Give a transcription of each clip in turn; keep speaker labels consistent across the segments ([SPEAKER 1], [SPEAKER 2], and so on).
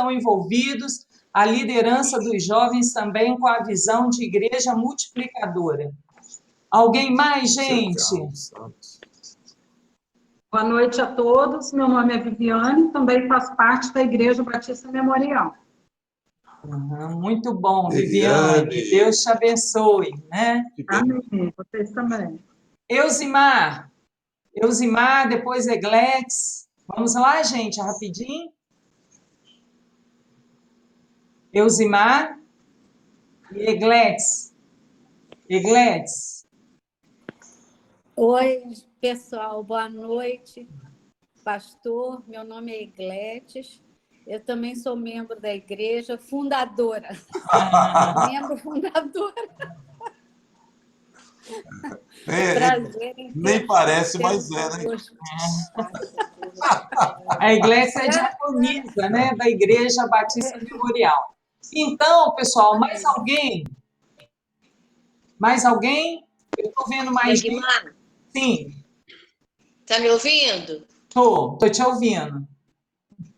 [SPEAKER 1] estão envolvidos, a liderança dos jovens também com a visão de igreja multiplicadora. Alguém mais, gente?
[SPEAKER 2] Boa noite a todos. Meu nome é Viviane, também faço parte da Igreja Batista Memorial.
[SPEAKER 1] Muito bom, Viviane. Deus te abençoe, né?
[SPEAKER 2] Amém. Vocês também.
[SPEAKER 1] Eusimar, depois Egletes. Vamos lá, gente, rapidinho. Eusimar e Egletes.
[SPEAKER 3] Oi, pessoal, boa noite. Pastor, meu nome é Egletes. Eu também sou membro da igreja, fundadora. Membro fundadora.
[SPEAKER 4] Prazer nem parece, mas é, né?
[SPEAKER 1] A igreja é diaconisa, né, da Igreja Batista Memorial. Então, pessoal, mais alguém? Eu estou vendo mais gente. Sim.
[SPEAKER 5] Está me ouvindo?
[SPEAKER 1] Estou te ouvindo.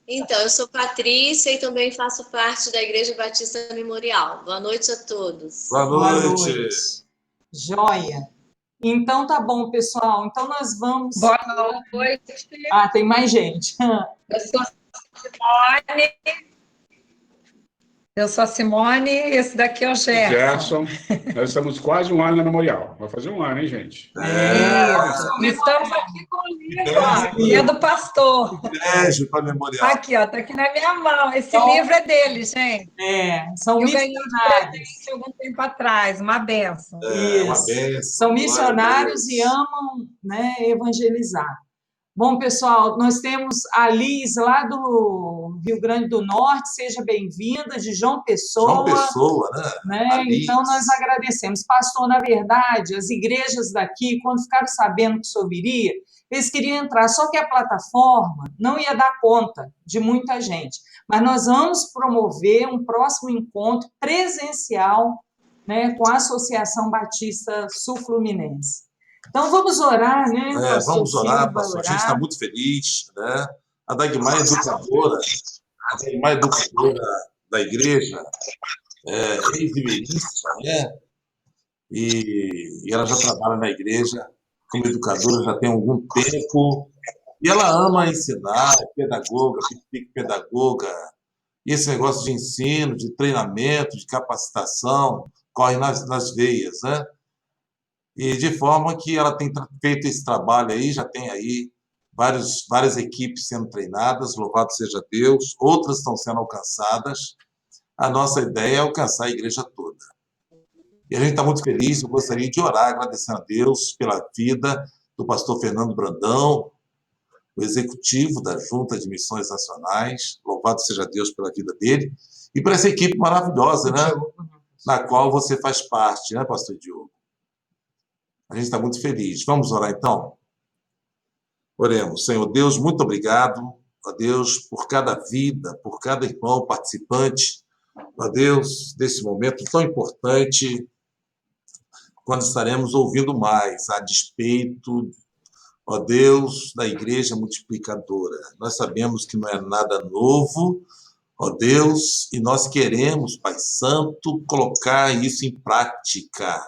[SPEAKER 5] Então, eu sou Patrícia e também faço parte da Igreja Batista Memorial. Boa noite a todos.
[SPEAKER 4] Boa noite.
[SPEAKER 1] Joia. Então, tá bom, pessoal. Então, nós vamos...
[SPEAKER 2] Boa noite.
[SPEAKER 1] Tem mais gente.
[SPEAKER 2] Eu sou a Simone, esse daqui é o Gerson.
[SPEAKER 6] Nós estamos quase um ano na Memorial. Vai fazer um ano, hein, gente?
[SPEAKER 2] Estamos aqui com o livro, que é do pastor.
[SPEAKER 4] Beijo para Memorial.
[SPEAKER 2] Aqui, ó, tá aqui na minha mão. Esse livro é dele, gente.
[SPEAKER 1] São missionários.
[SPEAKER 2] Eu ganhei de presente algum tempo atrás, uma benção.
[SPEAKER 4] Uma benção.
[SPEAKER 1] São missionários e amam, né, evangelizar. Bom, pessoal, nós temos a Liz, lá do Rio Grande do Norte, seja bem-vinda, de João Pessoa.
[SPEAKER 4] João Pessoa, né?
[SPEAKER 1] Então, nós agradecemos. Pastor, na verdade, as igrejas daqui, quando ficaram sabendo que o senhor viria, eles queriam entrar, só que a plataforma não ia dar conta de muita gente. Mas nós vamos promover um próximo encontro presencial, né, com a Associação Batista Sul-Fluminense. Então, vamos orar, né?
[SPEAKER 4] Vamos orar, pastor. A gente está muito feliz, né? A Dagmar é educadora, da igreja, ex-iberista, né? E ela já trabalha na igreja como educadora já tem algum tempo. E ela ama ensinar, é pedagoga, pedagoga. E esse negócio de ensino, de treinamento, de capacitação, corre nas veias, né? E de forma que ela tem feito esse trabalho aí, já tem aí várias equipes sendo treinadas, louvado seja Deus, outras estão sendo alcançadas. A nossa ideia é alcançar a igreja toda. E a gente está muito feliz, eu gostaria de orar, agradecendo a Deus pela vida do pastor Fernando Brandão, o executivo da Junta de Missões Nacionais, louvado seja Deus pela vida dele, e por essa equipe maravilhosa, né, na qual você faz parte, né, pastor Diogo? A gente está muito feliz. Vamos orar, então? Oremos. Senhor Deus, muito obrigado, ó Deus, por cada vida, por cada irmão participante, ó Deus, desse momento tão importante, quando estaremos ouvindo mais a despeito, ó Deus, da Igreja Multiplicadora. Nós sabemos que não é nada novo, ó Deus, e nós queremos, Pai Santo, colocar isso em prática.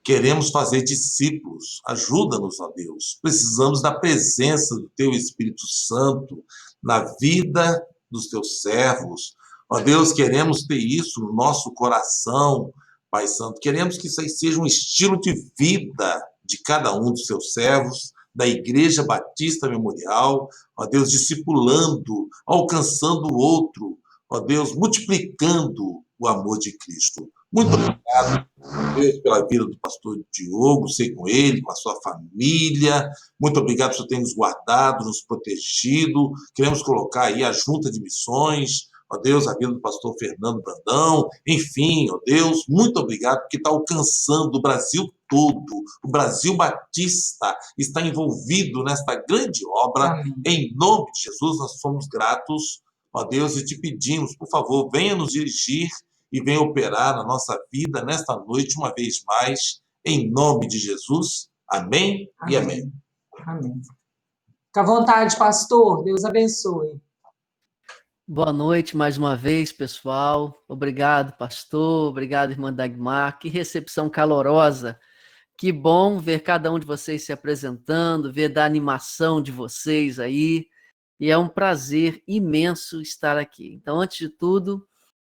[SPEAKER 4] Queremos fazer discípulos. Ajuda-nos, ó Deus. Precisamos da presença do Teu Espírito Santo na vida dos Teus servos. Ó Deus, queremos ter isso no nosso coração, Pai Santo. Queremos que isso aí seja um estilo de vida de cada um dos Seus servos, da Igreja Batista Memorial. Ó Deus, discipulando, alcançando o outro. Ó Deus, multiplicando o amor de Cristo. Muito obrigado, Deus, pela vida do pastor Diogo, sei com ele, com a sua família. Muito obrigado por ter nos guardado, nos protegido. Queremos colocar aí a Junta de Missões, ó Deus, a vida do pastor Fernando Brandão. Enfim, ó Deus, muito obrigado, porque está alcançando o Brasil todo. O Brasil Batista está envolvido nesta grande obra. Amém. Em nome de Jesus, nós somos gratos, ó Deus, e te pedimos, por favor, venha nos dirigir e venha operar na nossa vida nesta noite, uma vez mais, em nome de Jesus. Amém, amém. E amém.
[SPEAKER 1] Amém. Fica à vontade, pastor. Deus abençoe.
[SPEAKER 7] Boa noite mais uma vez, pessoal. Obrigado, pastor. Obrigado, irmã Dagmar. Que recepção calorosa. Que bom ver cada um de vocês se apresentando, ver da animação de vocês aí. E é um prazer imenso estar aqui. Então, antes de tudo,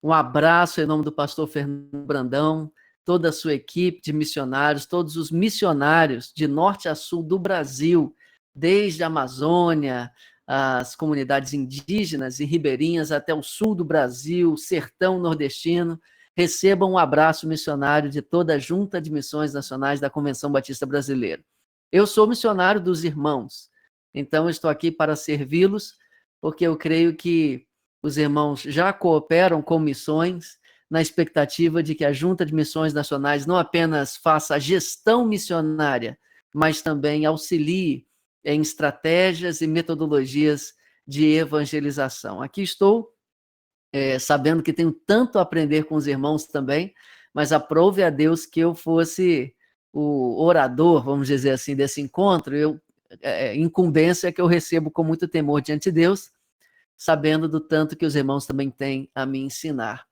[SPEAKER 7] um abraço em nome do pastor Fernando Brandão, toda a sua equipe de missionários, todos os missionários de norte a sul do Brasil, desde a Amazônia, as comunidades indígenas e ribeirinhas até o sul do Brasil, sertão nordestino. Recebam um abraço missionário de toda a Junta de Missões Nacionais da Convenção Batista Brasileira. Eu sou missionário dos irmãos, então estou aqui para servi-los, porque eu creio que os irmãos já cooperam com missões, na expectativa de que a Junta de Missões Nacionais não apenas faça a gestão missionária, mas também auxilie em estratégias e metodologias de evangelização. Aqui estou, sabendo que tenho tanto a aprender com os irmãos também, mas aprove a Deus que eu fosse o orador, vamos dizer assim, desse encontro. Incumbência que eu recebo com muito temor diante de Deus, sabendo do tanto que os irmãos também têm a me ensinar.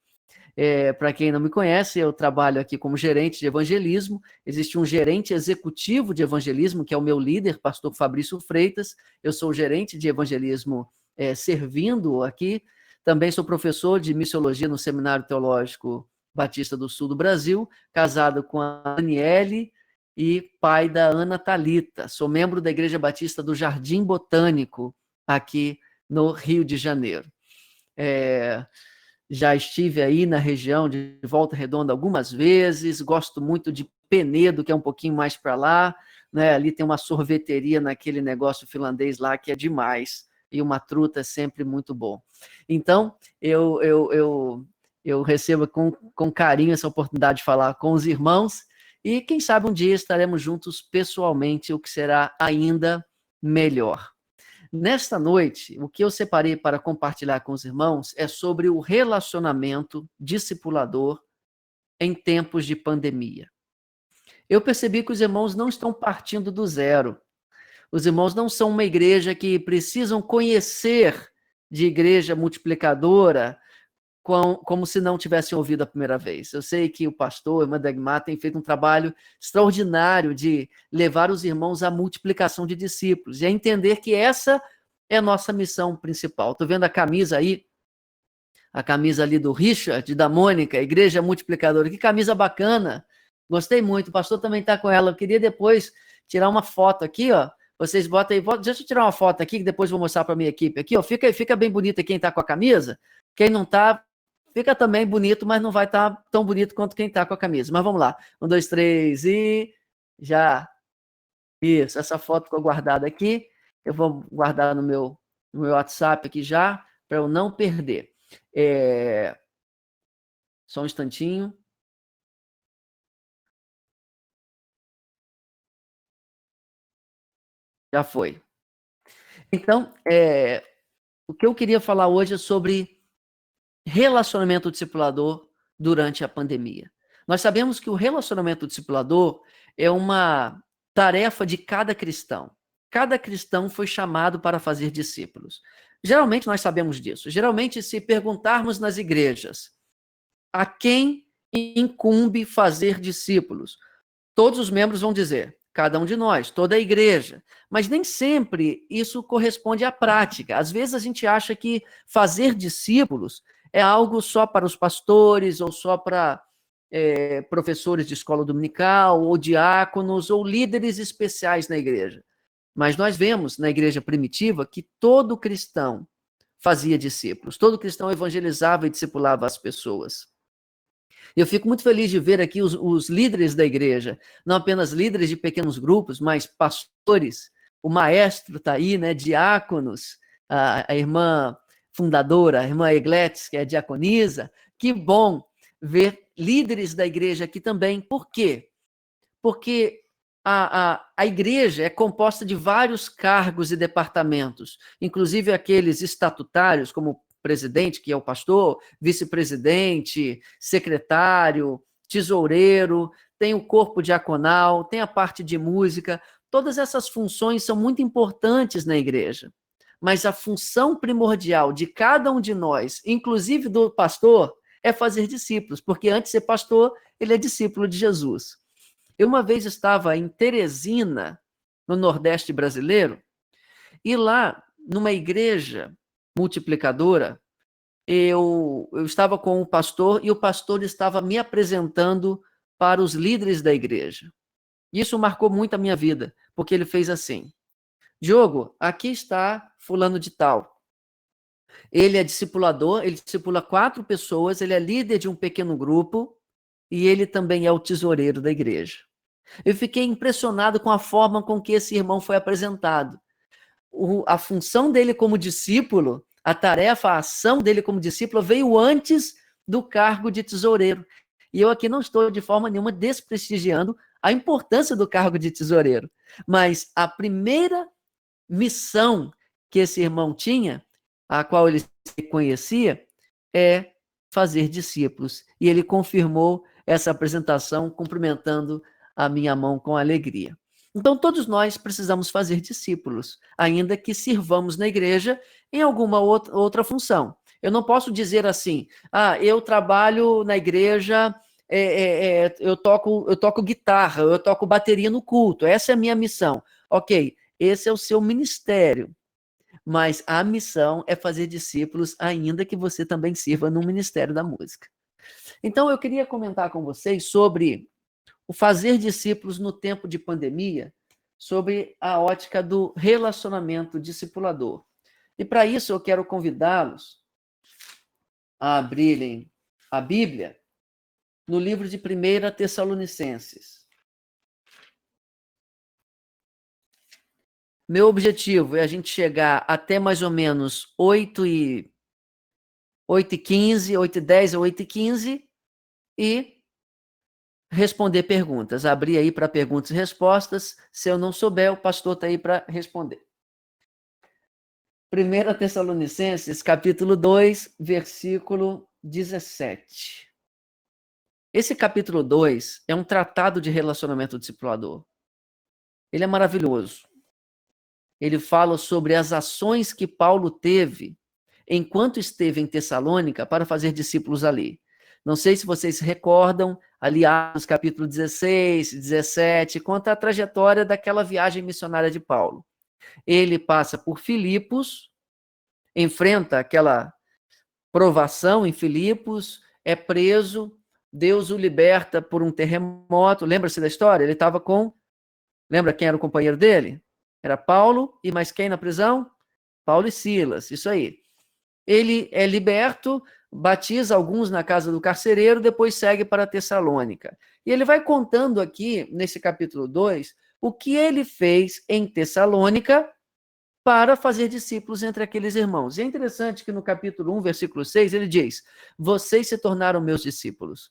[SPEAKER 7] Para quem não me conhece, eu trabalho aqui como gerente de evangelismo. Existe um gerente executivo de evangelismo, que é o meu líder, pastor Fabrício Freitas. Eu sou gerente de evangelismo servindo aqui. Também sou professor de missiologia no Seminário Teológico Batista do Sul do Brasil, casado com a Daniele e pai da Ana Thalita. Sou membro da Igreja Batista do Jardim Botânico, aqui no Rio de Janeiro. Já estive aí na região de Volta Redonda algumas vezes, gosto muito de Penedo, que é um pouquinho mais para lá, né? Ali tem uma sorveteria naquele negócio finlandês lá que é demais, e uma truta é sempre muito bom. Então, eu recebo com carinho essa oportunidade de falar com os irmãos, e quem sabe um dia estaremos juntos pessoalmente, o que será ainda melhor. Nesta noite, o que eu separei para compartilhar com os irmãos é sobre o relacionamento discipulador em tempos de pandemia. Eu percebi que os irmãos não estão partindo do zero. Os irmãos não são uma igreja que precisam conhecer de igreja multiplicadora como se não tivessem ouvido a primeira vez. Eu sei que o pastor, a irmã Dagmar, tem feito um trabalho extraordinário de levar os irmãos à multiplicação de discípulos e a entender que essa é a nossa missão principal. Estou vendo a camisa aí, a camisa ali do Richard, da Mônica, Igreja Multiplicadora. Que camisa bacana! Gostei muito, o pastor também está com ela. Eu queria depois tirar uma foto aqui, ó. Vocês botam aí, deixa eu tirar uma foto aqui, que depois vou mostrar para a minha equipe aqui, ó. Fica bem bonita quem está com a camisa. Quem não está, fica também bonito, mas não vai estar tão bonito quanto quem está com a camisa. Mas vamos lá. 1, 2, 3 e já. Isso, essa foto ficou guardada aqui. Eu vou guardar no meu WhatsApp aqui já, para eu não perder. Só um instantinho. Já foi. Então, o que eu queria falar hoje é sobre relacionamento discipulador durante a pandemia. Nós sabemos que o relacionamento discipulador é uma tarefa de cada cristão. Cada cristão foi chamado para fazer discípulos. Geralmente nós sabemos disso. Geralmente, se perguntarmos nas igrejas a quem incumbe fazer discípulos, todos os membros vão dizer, cada um de nós, toda a igreja. Mas nem sempre isso corresponde à prática. Às vezes a gente acha que fazer discípulos é algo só para os pastores, ou só para professores de escola dominical, ou diáconos, ou líderes especiais na igreja. Mas nós vemos na igreja primitiva que todo cristão fazia discípulos, todo cristão evangelizava e discipulava as pessoas. Eu fico muito feliz de ver aqui os líderes da igreja, não apenas líderes de pequenos grupos, mas pastores. O maestro está aí, né? Diáconos, a irmã fundadora, a irmã Egletes, que é diaconisa. Que bom ver líderes da igreja aqui também. Por quê? Porque a igreja é composta de vários cargos e departamentos, inclusive aqueles estatutários, como presidente, que é o pastor, vice-presidente, secretário, tesoureiro, tem o corpo diaconal, tem a parte de música. Todas essas funções são muito importantes na igreja. mas a função primordial de cada um de nós, inclusive do pastor, é fazer discípulos, porque antes de ser pastor, ele é discípulo de Jesus. Eu uma vez estava em Teresina, no Nordeste brasileiro, e lá, numa igreja multiplicadora, eu estava com o pastor e o pastor estava me apresentando para os líderes da igreja. Isso marcou muito a minha vida, porque ele fez assim: Diogo, aqui está fulano de tal. Ele é discipulador, ele discipula 4 pessoas, ele é líder de um pequeno grupo e ele também é o tesoureiro da igreja. Eu fiquei impressionado com a forma com que esse irmão foi apresentado. A função dele como discípulo, a tarefa, a ação dele como discípulo veio antes do cargo de tesoureiro. E eu aqui não estou de forma nenhuma desprestigiando a importância do cargo de tesoureiro, mas a primeira missão que esse irmão tinha, a qual ele se conhecia, é fazer discípulos. E ele confirmou essa apresentação cumprimentando a minha mão com alegria. Então, todos nós precisamos fazer discípulos, ainda que sirvamos na igreja em alguma outra função. Eu não posso dizer assim, eu trabalho na igreja, eu toco guitarra, eu toco bateria no culto, essa é a minha missão. Ok, esse é o seu ministério, mas a missão é fazer discípulos, ainda que você também sirva no ministério da música. Então, eu queria comentar com vocês sobre o fazer discípulos no tempo de pandemia, sobre a ótica do relacionamento discipulador. E para isso eu quero convidá-los a abrirem a Bíblia no livro de 1 Tessalonicenses. Meu objetivo é a gente chegar até mais ou menos 8h15, 8h10 ou 8h15 e responder perguntas. Abrir aí para perguntas e respostas. Se eu não souber, o pastor está aí para responder. 1 Tessalonicenses, capítulo 2, versículo 17. Esse capítulo 2 é um tratado de relacionamento discipulador. Ele é maravilhoso. Ele fala sobre as ações que Paulo teve enquanto esteve em Tessalônica para fazer discípulos ali. Não sei se vocês se recordam, ali Atos capítulo 16, 17, conta a trajetória daquela viagem missionária de Paulo. Ele passa por Filipos, enfrenta aquela provação em Filipos, é preso, Deus o liberta por um terremoto. Lembra-se da história? Ele estava com... Lembra quem era o companheiro dele? Era Paulo e mais quem na prisão? Paulo e Silas, isso aí. Ele é liberto, batiza alguns na casa do carcereiro, depois segue para Tessalônica. E ele vai contando aqui, nesse capítulo 2, o que ele fez em Tessalônica para fazer discípulos entre aqueles irmãos. E é interessante que no capítulo 1, versículo 6, ele diz: vocês se tornaram meus discípulos.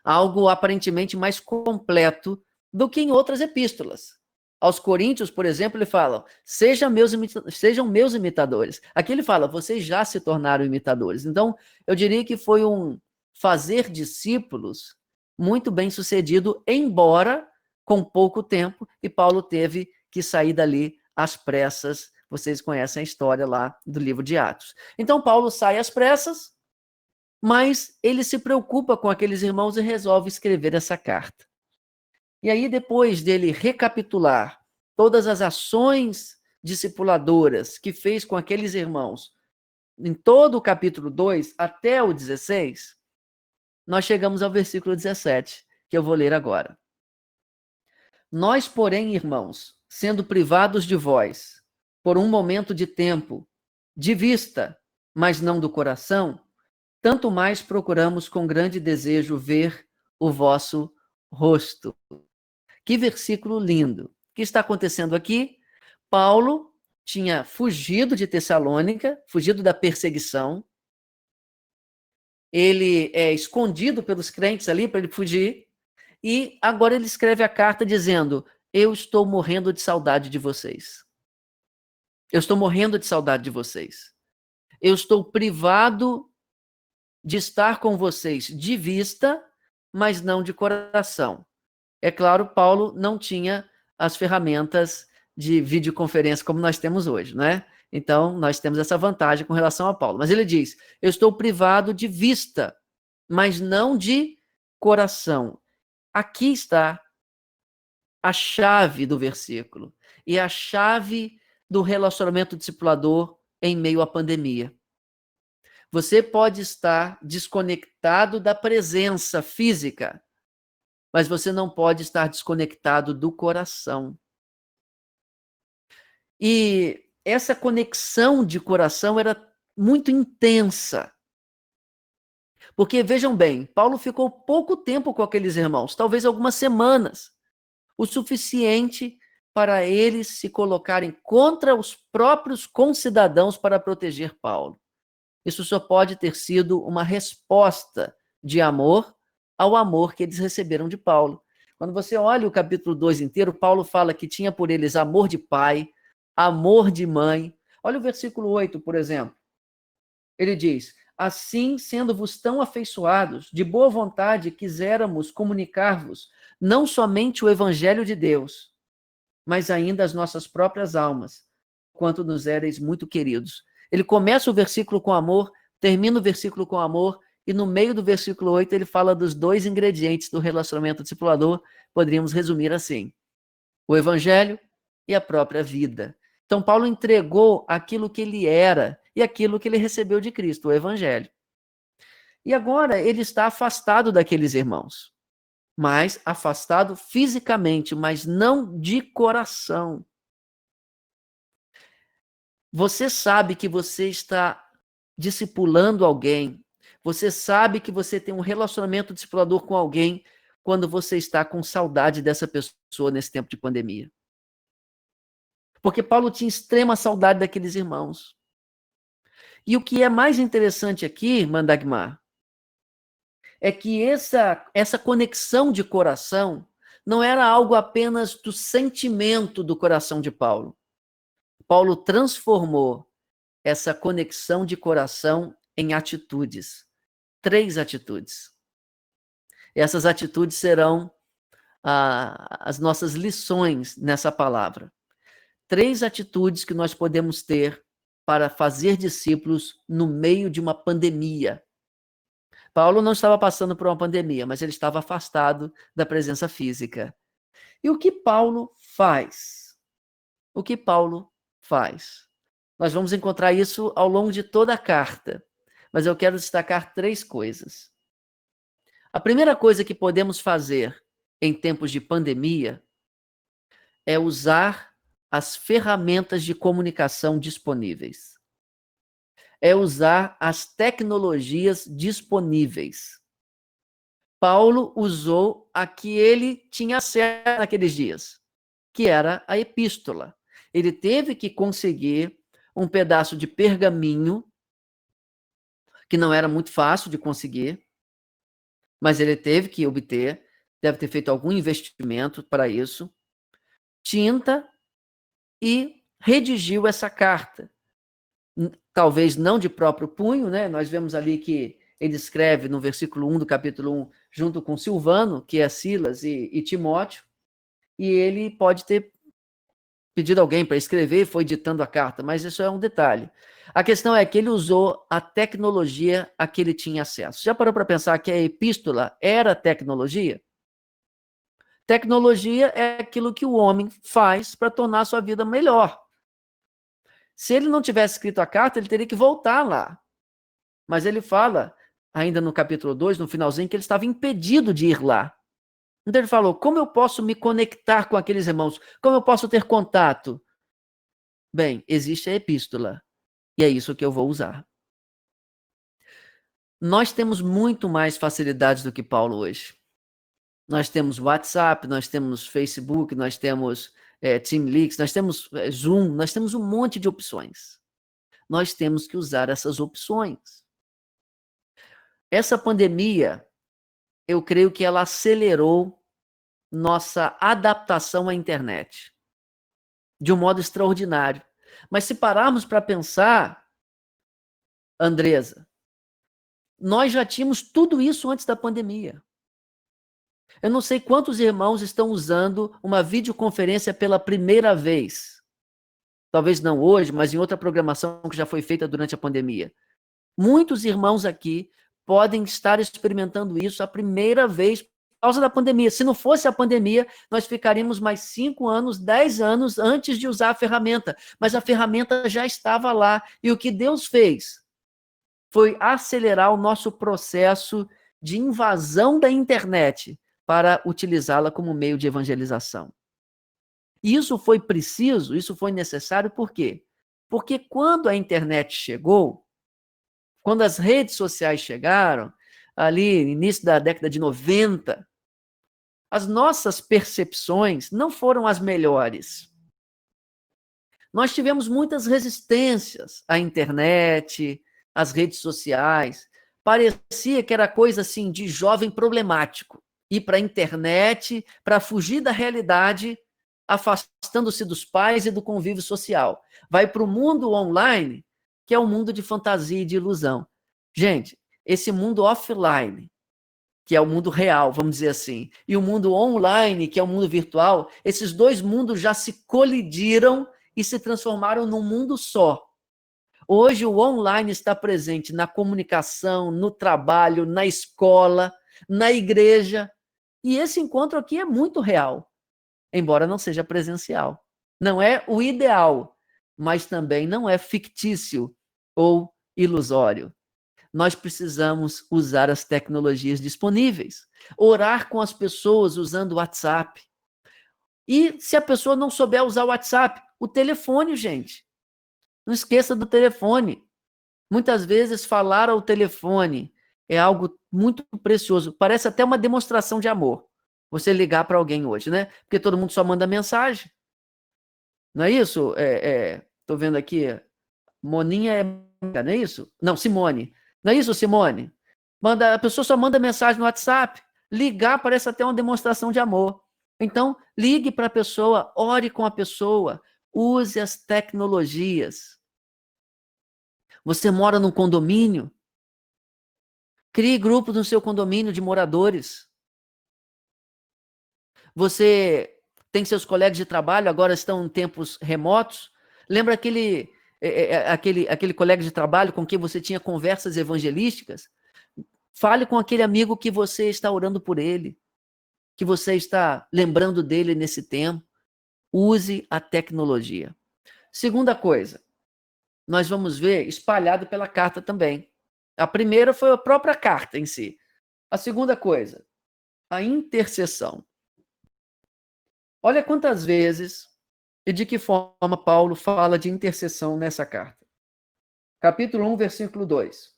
[SPEAKER 7] Algo aparentemente mais completo do que em outras epístolas. Aos Coríntios, por exemplo, ele fala, sejam meus imitadores. Aqui ele fala, vocês já se tornaram imitadores. Então, eu diria que foi um fazer discípulos muito bem sucedido, embora com pouco tempo, e Paulo teve que sair dali às pressas. Vocês conhecem a história lá do livro de Atos. Então, Paulo sai às pressas, mas ele se preocupa com aqueles irmãos e resolve escrever essa carta. E aí, depois dele recapitular todas as ações discipuladoras que fez com aqueles irmãos, em todo o capítulo 2 até o 16, nós chegamos ao versículo 17, que eu vou ler agora. Nós, porém, irmãos, sendo privados de vós, por um momento de tempo, de vista, mas não do coração, tanto mais procuramos com grande desejo ver o vosso rosto. Que versículo lindo. O que está acontecendo aqui? Paulo tinha fugido de Tessalônica, fugido da perseguição. Ele é escondido pelos crentes ali para ele fugir. E agora ele escreve a carta dizendo, eu estou morrendo de saudade de vocês. Eu estou morrendo de saudade de vocês. Eu estou privado de estar com vocês de vista, mas não de coração. É claro, Paulo não tinha as ferramentas de videoconferência como nós temos hoje, né? Então, nós temos essa vantagem com relação a Paulo. Mas ele diz, eu estou privado de vista, mas não de coração. Aqui está a chave do versículo e a chave do relacionamento discipulador em meio à pandemia. Você pode estar desconectado da presença física, mas você não pode estar desconectado do coração. E essa conexão de coração era muito intensa. Porque, vejam bem, Paulo ficou pouco tempo com aqueles irmãos, talvez algumas semanas, o suficiente para eles se colocarem contra os próprios concidadãos para proteger Paulo. Isso só pode ter sido uma resposta de amor ao amor que eles receberam de Paulo. Quando você olha o capítulo 2 inteiro, Paulo fala que tinha por eles amor de pai, amor de mãe. Olha o versículo 8, por exemplo. Ele diz, assim, sendo-vos tão afeiçoados, de boa vontade quiséramos comunicar-vos não somente o evangelho de Deus, mas ainda as nossas próprias almas, quanto nos éreis muito queridos. Ele começa o versículo com amor, termina o versículo com amor, e no meio do versículo 8 ele fala dos dois ingredientes do relacionamento discipulador, poderíamos resumir assim, o evangelho e a própria vida. Então Paulo entregou aquilo que ele era e aquilo que ele recebeu de Cristo, o evangelho. E agora ele está afastado daqueles irmãos, mas afastado fisicamente, mas não de coração. Você sabe que você está discipulando alguém, você sabe que você tem um relacionamento discipulador com alguém quando você está com saudade dessa pessoa nesse tempo de pandemia. Porque Paulo tinha extrema saudade daqueles irmãos. E o que é mais interessante aqui, Mandagmar, é que essa conexão de coração não era algo apenas do sentimento do coração de Paulo. Paulo transformou essa conexão de coração em atitudes. 3 atitudes. Essas atitudes serão as nossas lições nessa palavra. 3 atitudes que nós podemos ter para fazer discípulos no meio de uma pandemia. Paulo não estava passando por uma pandemia, mas ele estava afastado da presença física. E o que Paulo faz? O que Paulo faz? Nós vamos encontrar isso ao longo de toda a carta, mas eu quero destacar 3 coisas. A primeira coisa que podemos fazer em tempos de pandemia é usar as ferramentas de comunicação disponíveis. É usar as tecnologias disponíveis. Paulo usou a que ele tinha acesso naqueles dias, que era a epístola. Ele teve que conseguir um pedaço de pergaminho, que não era muito fácil de conseguir, mas ele teve que obter, deve ter feito algum investimento para isso, tinta, e redigiu essa carta. Talvez não de próprio punho, né? Nós vemos ali que ele escreve no versículo 1 do capítulo 1, junto com Silvano, que é Silas e Timóteo, e ele pode ter pedido alguém para escrever e foi ditando a carta, mas isso é um detalhe. A questão é que ele usou a tecnologia a que ele tinha acesso. Já parou para pensar que a epístola era tecnologia? Tecnologia é aquilo que o homem faz para tornar a sua vida melhor. Se ele não tivesse escrito a carta, ele teria que voltar lá. Mas ele fala, ainda no capítulo 2, no finalzinho, que ele estava impedido de ir lá. Então ele falou, como eu posso me conectar com aqueles irmãos? Como eu posso ter contato? Bem, existe a epístola. E é isso que eu vou usar. Nós temos muito mais facilidades do que Paulo hoje. Nós temos WhatsApp, nós temos Facebook, nós temos Teamleaks, nós temos Zoom, nós temos um monte de opções. Nós temos que usar essas opções. Essa pandemia, eu creio que ela acelerou nossa adaptação à internet de um modo extraordinário. Mas se pararmos para pensar, Andresa, nós já tínhamos tudo isso antes da pandemia. Eu não sei quantos irmãos estão usando uma videoconferência pela primeira vez. talvez não hoje, mas em outra programação que já foi feita durante a pandemia. Muitos irmãos aqui podem estar experimentando isso a primeira vez por causa da pandemia. Se não fosse a pandemia, nós ficaríamos mais 5 anos, 10 anos antes de usar a ferramenta. Mas a ferramenta já estava lá. E o que Deus fez foi acelerar o nosso processo de invasão da internet para utilizá-la como meio de evangelização. E isso foi preciso, isso foi necessário, por quê? Porque quando a internet chegou, quando as redes sociais chegaram, ali no início da década de 90, as nossas percepções não foram as melhores. Nós tivemos muitas resistências à internet, às redes sociais. Parecia que era coisa assim de jovem problemático. Ir para a internet para fugir da realidade, afastando-se dos pais e do convívio social. Vai para o mundo online, que é um mundo de fantasia e de ilusão. Gente, esse mundo offline, que é o mundo real, vamos dizer assim, e o mundo online, que é o mundo virtual, esses dois mundos já se colidiram e se transformaram num mundo só. Hoje o online está presente na comunicação, no trabalho, na escola, na igreja, e esse encontro aqui é muito real, embora não seja presencial. Não é o ideal, mas também não é fictício ou ilusório. Nós precisamos usar as tecnologias disponíveis, orar com as pessoas usando o WhatsApp. E se a pessoa não souber usar o WhatsApp, o telefone, gente. Não esqueça do telefone. Muitas vezes falar ao telefone é algo muito precioso. Parece até uma demonstração de amor. Você ligar para alguém hoje, né? Porque todo mundo só manda mensagem. Não é isso? Estou vendo aqui. Moninha não é isso? Não, Simone. Não é isso, Simone? A pessoa só manda mensagem no WhatsApp. Ligar parece até uma demonstração de amor. Então, ligue para a pessoa, ore com a pessoa, use as tecnologias. Você mora num condomínio? Crie grupos no seu condomínio de moradores. Você tem seus colegas de trabalho, agora estão em tempos remotos. Lembra aquele colega de trabalho com quem você tinha conversas evangelísticas? Fale com aquele amigo que você está orando por ele, que você está lembrando dele nesse tempo. Use a tecnologia. Segunda coisa, nós vamos ver espalhado pela carta também. A primeira foi a própria carta em si. A segunda coisa, a intercessão. Olha quantas vezes e de que forma Paulo fala de intercessão nessa carta. Capítulo 1, versículo 2.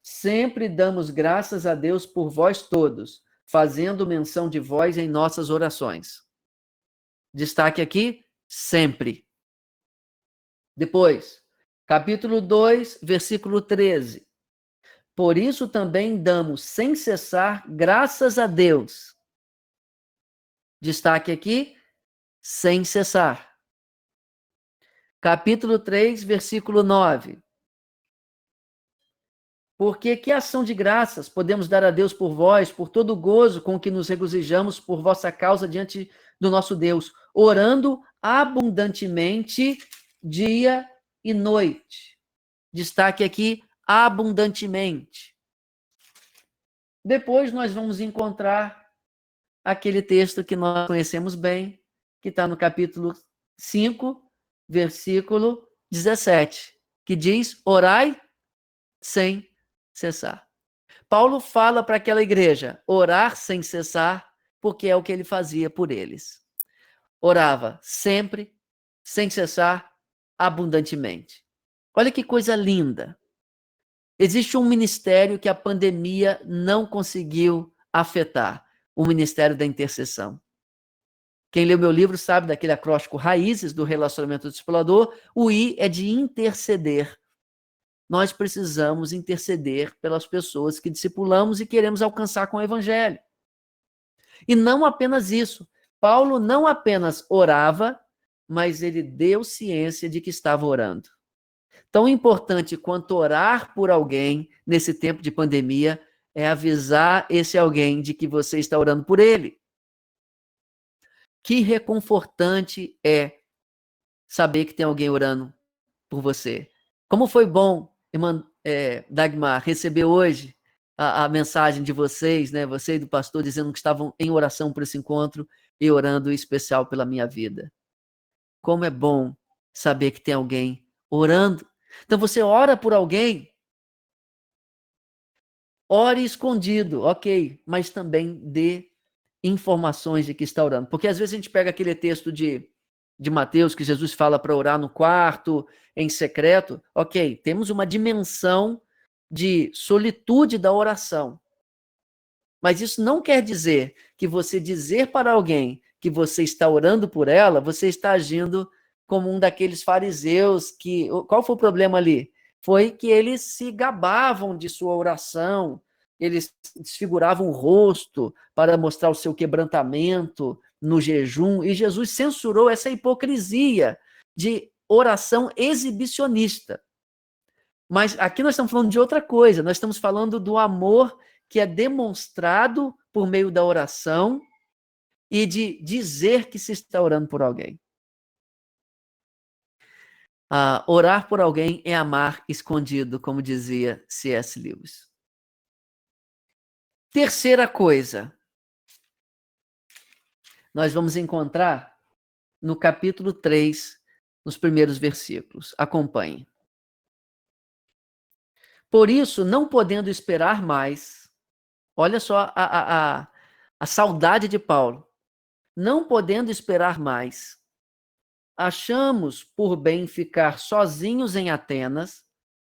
[SPEAKER 7] Sempre damos graças a Deus por vós todos, fazendo menção de vós em nossas orações. Destaque aqui, sempre. Depois, capítulo 2, versículo 13. Por isso também damos sem cessar graças a Deus. Destaque aqui, sem cessar. Capítulo 3, versículo 9. Porque que ação de graças podemos dar a Deus por vós, por todo o gozo com que nos regozijamos por vossa causa diante do nosso Deus, orando abundantemente dia e noite. Destaque aqui, abundantemente. Depois nós vamos encontrar aquele texto que nós conhecemos bem, que está no capítulo 5, versículo 17, que diz, orai sem cessar. Paulo fala para aquela igreja, orar sem cessar, porque é o que ele fazia por eles. Orava sempre, sem cessar, abundantemente. Olha que coisa linda. Existe um ministério que a pandemia não conseguiu afetar, o ministério da intercessão. Quem leu meu livro sabe daquele acróstico Raízes do Relacionamento Discipulador, o I é de interceder. Nós precisamos interceder pelas pessoas que discipulamos e queremos alcançar com o Evangelho. E não apenas isso. Paulo não apenas orava, mas ele deu ciência de que estava orando. Tão importante quanto orar por alguém nesse tempo de pandemia é avisar esse alguém de que você está orando por ele. Que reconfortante é saber que tem alguém orando por você. Como foi bom, irmã Dagmar, receber hoje a mensagem de vocês, né? Você e do pastor dizendo que estavam em oração por esse encontro e orando em especial pela minha vida. Como é bom saber que tem alguém orando. Então você ora por alguém, ore escondido, ok, mas também dê informações de que está orando. Porque às vezes a gente pega aquele texto de Mateus, que Jesus fala para orar no quarto, em secreto. Ok, temos uma dimensão de solitude da oração. Mas isso não quer dizer que você dizer para alguém que você está orando por ela, você está agindo como um daqueles fariseus que... Qual foi o problema ali? Foi que eles se gabavam de sua oração, eles desfiguravam o rosto para mostrar o seu quebrantamento no jejum, e Jesus censurou essa hipocrisia de oração exibicionista. Mas aqui nós estamos falando de outra coisa, nós estamos falando do amor que é demonstrado por meio da oração e de dizer que se está orando por alguém. Orar por alguém é amar escondido, como dizia C.S. Lewis. Terceira coisa, nós vamos encontrar no capítulo 3, nos primeiros versículos. Acompanhe. Por isso, não podendo esperar mais, olha só a saudade de Paulo, não podendo esperar mais, achamos por bem ficar sozinhos em Atenas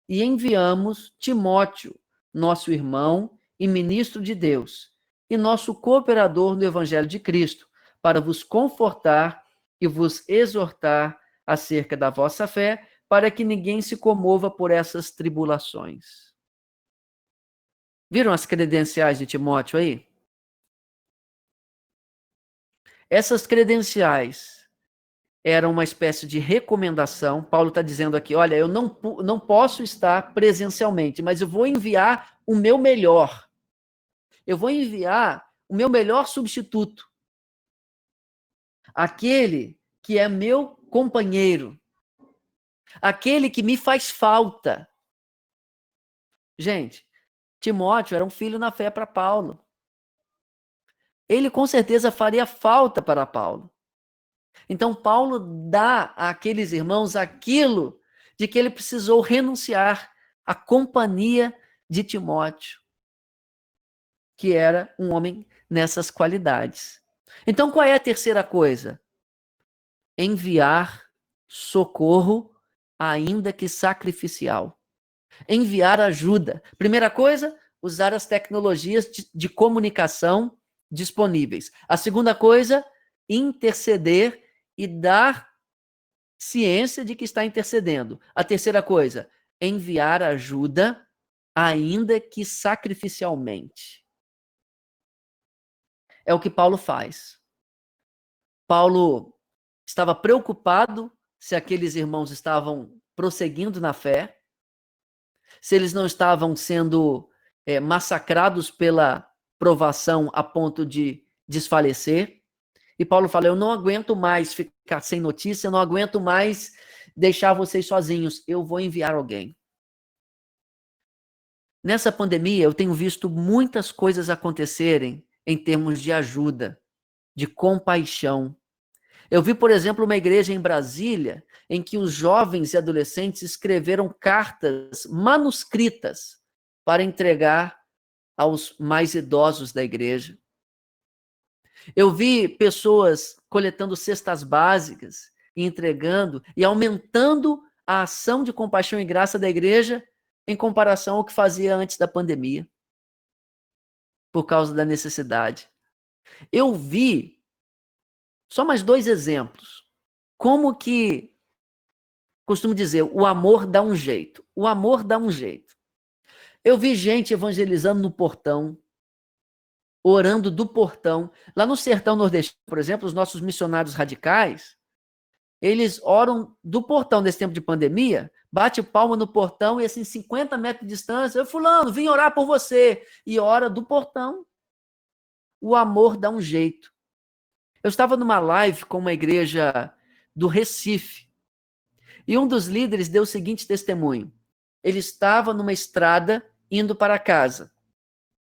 [SPEAKER 7] e enviamos Timóteo, nosso irmão e ministro de Deus, e nosso cooperador no Evangelho de Cristo, para vos confortar e vos exortar acerca da vossa fé, para que ninguém se comova por essas tribulações. Viram as credenciais de Timóteo aí? Essas credenciais eram uma espécie de recomendação. Paulo está dizendo aqui, olha, eu não posso estar presencialmente, mas eu vou enviar o meu melhor. Eu vou enviar o meu melhor substituto. Aquele que é meu companheiro. Aquele que me faz falta. Gente, Timóteo era um filho na fé para Paulo. Ele com certeza faria falta para Paulo. Então Paulo dá àqueles irmãos aquilo de que ele precisou renunciar, a companhia de Timóteo, que era um homem nessas qualidades. Então qual é a terceira coisa? Enviar socorro, ainda que sacrificial. Enviar ajuda. Primeira coisa, usar as tecnologias de comunicação disponíveis. A segunda coisa, interceder e dar ciência de que está intercedendo. A terceira coisa, enviar ajuda, ainda que sacrificialmente. É o que Paulo faz. Paulo estava preocupado se aqueles irmãos estavam prosseguindo na fé, se eles não estavam sendo massacrados pela provação a ponto de desfalecer. E Paulo fala, eu não aguento mais ficar sem notícia, eu não aguento mais deixar vocês sozinhos, eu vou enviar alguém. Nessa pandemia, eu tenho visto muitas coisas acontecerem em termos de ajuda, de compaixão. Eu vi, por exemplo, uma igreja em Brasília em que os jovens e adolescentes escreveram cartas manuscritas para entregar aos mais idosos da igreja. Eu vi pessoas coletando cestas básicas e entregando e aumentando a ação de compaixão e graça da igreja em comparação ao que fazia antes da pandemia, por causa da necessidade. Eu vi, só mais 2 exemplos, como que, costumo dizer, o amor dá um jeito. O amor dá um jeito. Eu vi gente evangelizando no portão, orando do portão. Lá no sertão nordestino, por exemplo, os nossos missionários radicais, eles oram do portão nesse tempo de pandemia, bate palma no portão e assim, 50 metros de distância, fulano, vim orar por você. E ora do portão. O amor dá um jeito. Eu estava numa live com uma igreja do Recife, E um dos líderes deu o seguinte testemunho. Ele estava numa estrada indo para casa.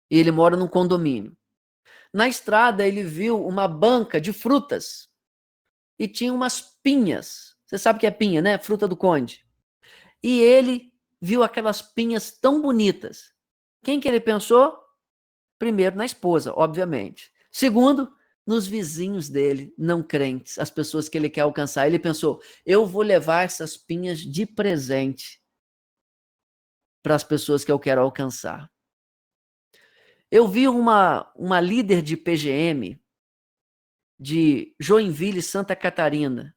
[SPEAKER 7] E ele mora num condomínio. Na estrada, ele viu uma banca de frutas. E tinha umas pinhas. Você sabe o que é pinha, né? Fruta do conde. E ele viu aquelas pinhas tão bonitas. Quem que ele pensou? Primeiro, na esposa, obviamente. Segundo, nos vizinhos dele, não crentes, as pessoas que ele quer alcançar. Ele pensou, eu vou levar essas pinhas de presente para as pessoas que eu quero alcançar. Eu vi uma líder de PGM de Joinville, Santa Catarina.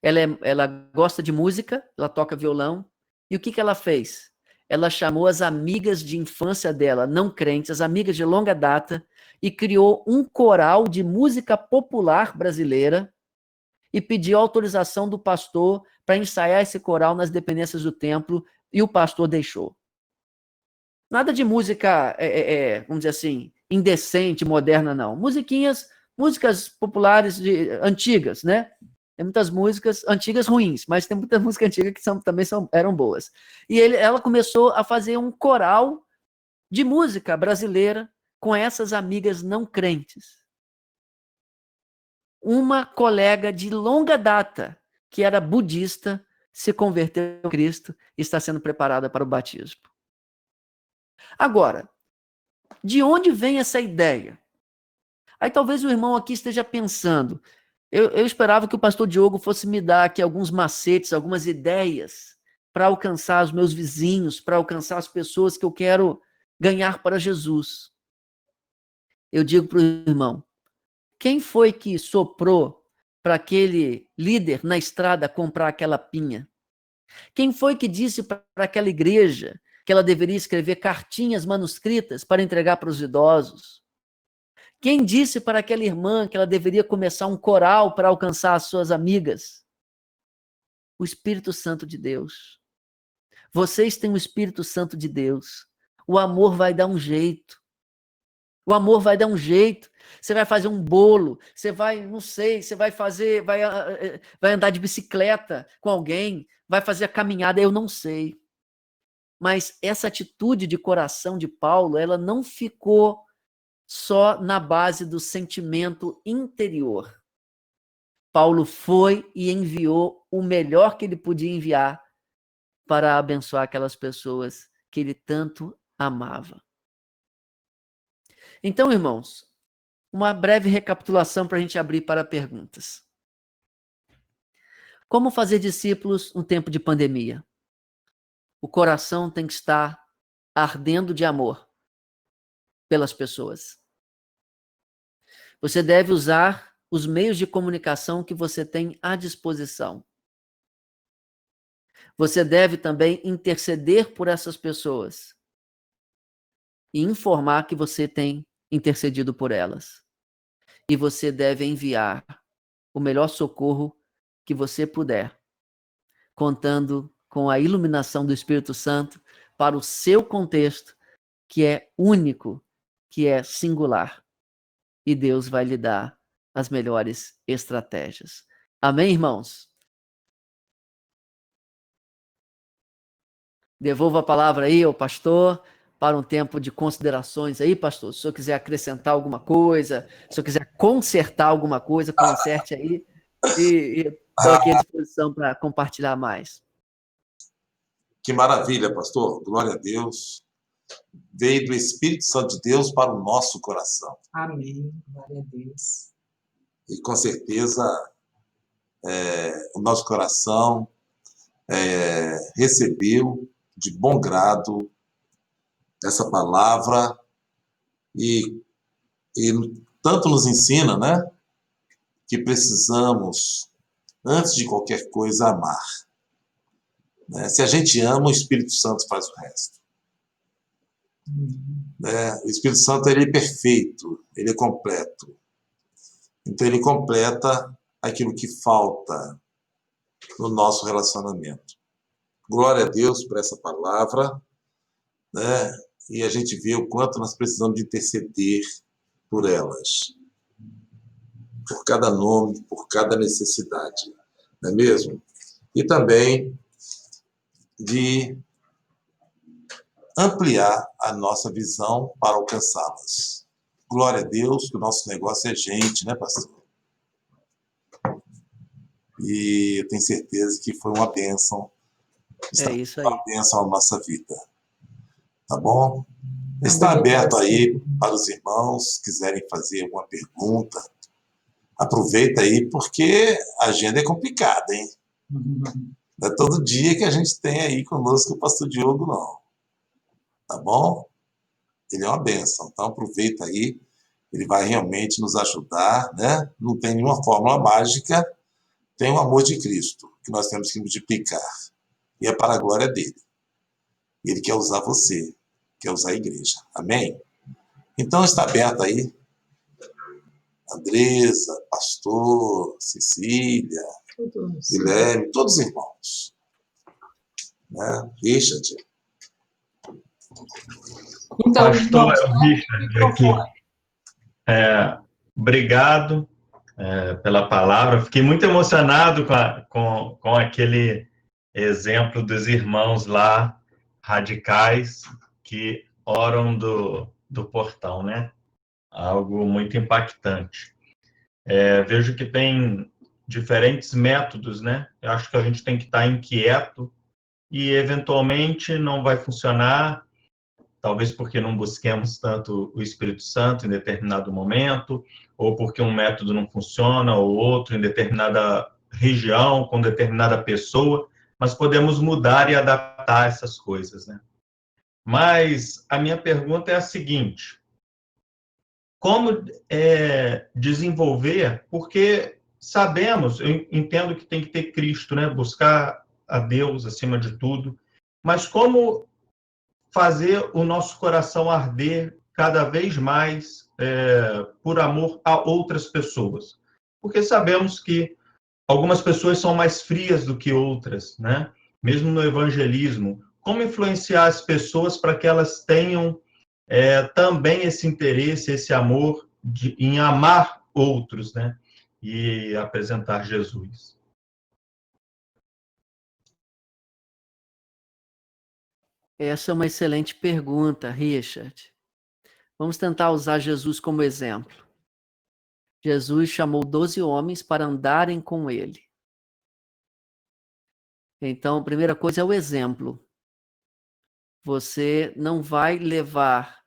[SPEAKER 7] Ela gosta de música, ela toca violão. E o que ela fez? Ela chamou as amigas de infância dela, não crentes, as amigas de longa data, e criou um coral de música popular brasileira e pediu autorização do pastor para ensaiar esse coral nas dependências do templo, e o pastor deixou. Nada de música, vamos dizer assim, indecente, moderna, não. Músicas populares antigas, né? Tem muitas músicas antigas ruins, mas tem muita música antiga que também eram boas. E ela começou a fazer um coral de música brasileira com essas amigas não crentes. Uma colega de longa data, que era budista, se converteu a Cristo e está sendo preparada para o batismo. Agora, de onde vem essa ideia? Aí talvez o irmão aqui esteja pensando, eu esperava que o pastor Diogo fosse me dar aqui alguns macetes, algumas ideias para alcançar os meus vizinhos, para alcançar as pessoas que eu quero ganhar para Jesus. Eu digo para o irmão, quem foi que soprou para aquele líder na estrada comprar aquela pinha? Quem foi que disse para aquela igreja que ela deveria escrever cartinhas manuscritas para entregar para os idosos? Quem disse para aquela irmã que ela deveria começar um coral para alcançar as suas amigas? O Espírito Santo de Deus. Vocês têm o Espírito Santo de Deus. O amor vai dar um jeito. O amor vai dar um jeito. Você vai fazer um bolo, você vai, não sei, você vai fazer, vai andar de bicicleta com alguém, vai fazer a caminhada, eu não sei. Mas essa atitude de coração de Paulo, ela não ficou só na base do sentimento interior. Paulo foi e enviou o melhor que ele podia enviar para abençoar aquelas pessoas que ele tanto amava. Então, irmãos, uma breve recapitulação para a gente abrir para perguntas. Como fazer discípulos no tempo de pandemia? O coração tem que estar ardendo de amor pelas pessoas. Você deve usar os meios de comunicação que você tem à disposição. Você deve também interceder por essas pessoas e informar que você tem intercedido por elas. E você deve enviar o melhor socorro que você puder, contando com a iluminação do Espírito Santo para o seu contexto, que é único, que é singular. E Deus vai lhe dar as melhores estratégias. Amém, irmãos? Devolvo a palavra aí ao pastor para um tempo de considerações aí, pastor. Se o senhor quiser acrescentar alguma coisa, se o senhor quiser consertar alguma coisa, conserte aí. E estou aqui à disposição para compartilhar mais.
[SPEAKER 4] Que maravilha, pastor. Glória a Deus. Veio do Espírito Santo de Deus para o nosso coração.
[SPEAKER 1] Amém. Glória a Deus.
[SPEAKER 4] E com certeza o nosso coração recebeu de bom grado essa palavra e tanto nos ensina, né, que precisamos, antes de qualquer coisa, amar. Né? Se a gente ama, o Espírito Santo faz o resto. Né? O Espírito Santo ele é perfeito, ele é completo. Então ele completa aquilo que falta no nosso relacionamento. Glória a Deus por essa palavra, né? E a gente vê o quanto nós precisamos de interceder por elas, por cada nome, por cada necessidade, não é mesmo? e também de ampliar a nossa visão para alcançá-las. Glória a Deus, que o nosso negócio é gente, né, pastor? E eu tenho certeza que foi uma bênção.
[SPEAKER 7] É isso aí.
[SPEAKER 4] Uma bênção à nossa vida. Tá bom? Está aberto aí para os irmãos que quiserem fazer alguma pergunta. Aproveita aí, porque a agenda é complicada, hein? Não é todo dia que a gente tem aí conosco o pastor Diogo, não. Tá bom? Ele é uma bênção. Então, aproveita aí. Ele vai realmente nos ajudar, né? Não tem nenhuma fórmula mágica. Tem o amor de Cristo, que nós temos que multiplicar. E é para a glória dele. Ele quer usar você, quer usar a igreja. Amém? Então, está aberto aí. Andresa, pastor, Cecília, Guilherme, todos os irmãos. Né? Richard.
[SPEAKER 1] Então,
[SPEAKER 8] pastor, é o Richard aqui. Obrigado pela palavra. Fiquei muito emocionado com aquele exemplo dos irmãos lá, radicais, que oram do portão, né? Algo muito impactante. Vejo que tem diferentes métodos, né? Eu acho que a gente tem que estar inquieto e, eventualmente, não vai funcionar, talvez porque não busquemos tanto o Espírito Santo em determinado momento, ou porque um método não funciona, ou outro em determinada região, com determinada pessoa, mas podemos mudar e adaptar essas coisas, né? Mas a minha pergunta é a seguinte: como desenvolver, porque sabemos, eu entendo que tem que ter Cristo, né? Buscar a Deus acima de tudo, mas como fazer o nosso coração arder cada vez mais por amor a outras pessoas? Porque sabemos que algumas pessoas são mais frias do que outras, né? Mesmo no evangelismo. Como influenciar as pessoas para que elas tenham também esse interesse, esse amor em amar outros, né? E apresentar Jesus.
[SPEAKER 7] Essa é uma excelente pergunta, Richard. Vamos tentar usar Jesus como exemplo. Jesus chamou 12 homens para andarem com ele. Então, a primeira coisa é o exemplo. Você não vai levar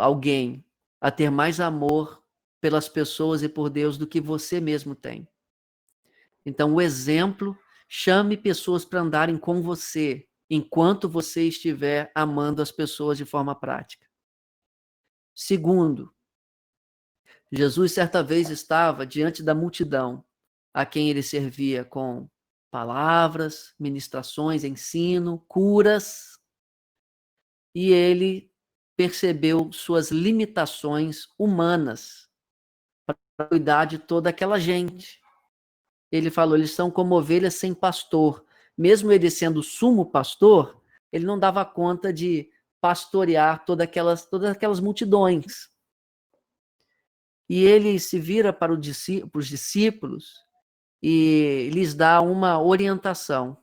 [SPEAKER 7] alguém a ter mais amor pelas pessoas e por Deus do que você mesmo tem. Então, o exemplo, chame pessoas para andarem com você, enquanto você estiver amando as pessoas de forma prática. Segundo, Jesus certa vez estava diante da multidão, a quem ele servia com palavras, ministrações, ensino, curas, e ele percebeu suas limitações humanas para cuidar de toda aquela gente. Ele falou, eles são como ovelhas sem pastor. Mesmo ele sendo sumo pastor, ele não dava conta de pastorear todas aquelas multidões. E ele se vira para os discípulos e lhes dá uma orientação.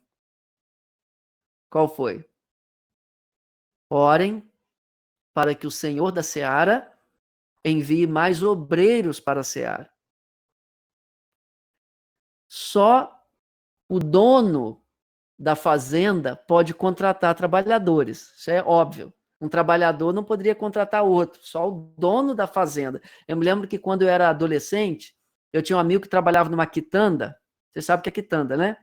[SPEAKER 7] Qual foi? Orem para que o Senhor da seara envie mais obreiros para a seara. Só o dono da fazenda pode contratar trabalhadores. Isso é óbvio. Um trabalhador não poderia contratar outro, só o dono da fazenda. Eu me lembro que quando eu era adolescente, eu tinha um amigo que trabalhava numa quitanda. Você sabe o que é quitanda, né?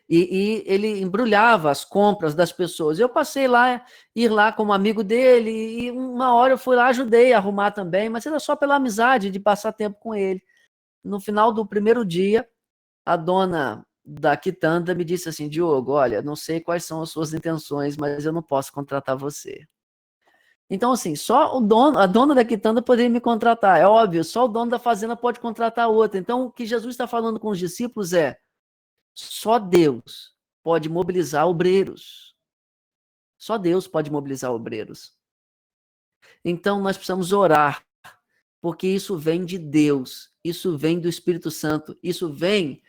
[SPEAKER 7] E ele embrulhava as compras das pessoas. Eu passei lá, ir lá como amigo dele, e uma hora eu fui lá, ajudei a arrumar também, mas era só pela amizade de passar tempo com ele. No final do primeiro dia, a dona da quitanda me disse assim, Diogo, olha, não sei quais são as suas intenções, mas eu não posso contratar você. Então, assim, só a dona da quitanda poderia me contratar, é óbvio, só o dono da fazenda pode contratar outra. Então, o que Jesus está falando com os discípulos é, só Deus pode mobilizar obreiros. Só Deus pode mobilizar obreiros. Então, nós precisamos orar, porque isso vem de Deus, isso vem do Espírito Santo, isso vem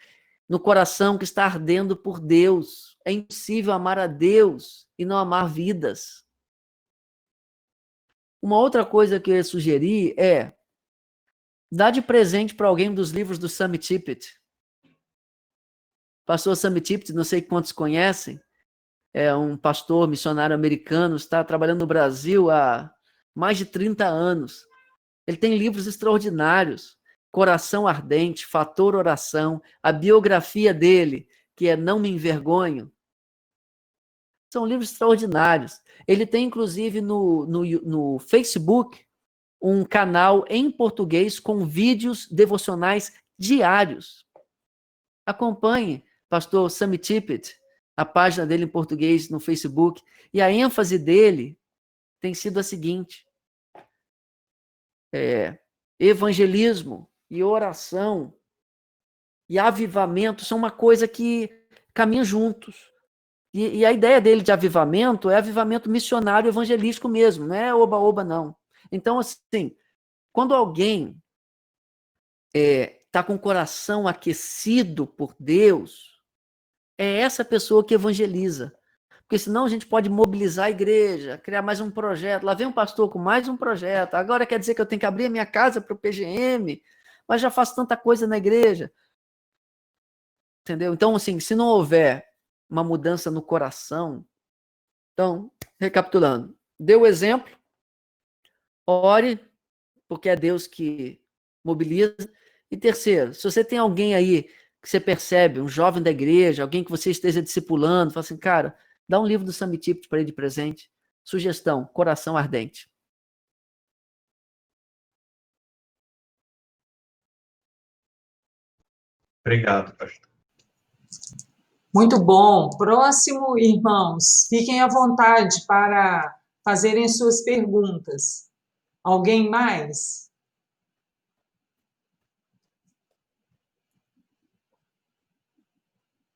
[SPEAKER 7] no coração que está ardendo por Deus. É impossível amar a Deus e não amar vidas. Uma outra coisa que eu ia sugerir é dar de presente para alguém dos livros do Sammy Tippett. Pastor Sammy Tippett, não sei quantos conhecem, é um pastor missionário americano, está trabalhando no Brasil há mais de 30 anos. Ele tem livros extraordinários. Coração Ardente, Fator Oração, a biografia dele, que é Não Me Envergonho. São livros extraordinários. Ele tem, inclusive, no Facebook, um canal em português com vídeos devocionais diários. Acompanhe pastor Sammy Tippett, a página dele em português no Facebook, e a ênfase dele tem sido a seguinte: evangelismo e oração e avivamento são uma coisa que caminham juntos. E a ideia dele de avivamento é avivamento missionário evangelístico mesmo, não é oba-oba, não. Então, assim, quando alguém está com o coração aquecido por Deus, é essa pessoa que evangeliza. Porque senão a gente pode mobilizar a igreja, criar mais um projeto. Lá vem um pastor com mais um projeto. Agora quer dizer que eu tenho que abrir a minha casa para o PGM, mas já faço tanta coisa na igreja. Entendeu? Então, assim, se não houver uma mudança no coração, então, recapitulando, dê o exemplo, ore, porque é Deus que mobiliza. E terceiro, se você tem alguém aí que você percebe, um jovem da igreja, alguém que você esteja discipulando, fala assim, cara, dá um livro do Sammy Tippett para ele de presente. Sugestão, Coração Ardente.
[SPEAKER 8] Obrigado, pastor.
[SPEAKER 1] Muito bom. Próximo, irmãos, fiquem à vontade para fazerem suas perguntas. Alguém mais?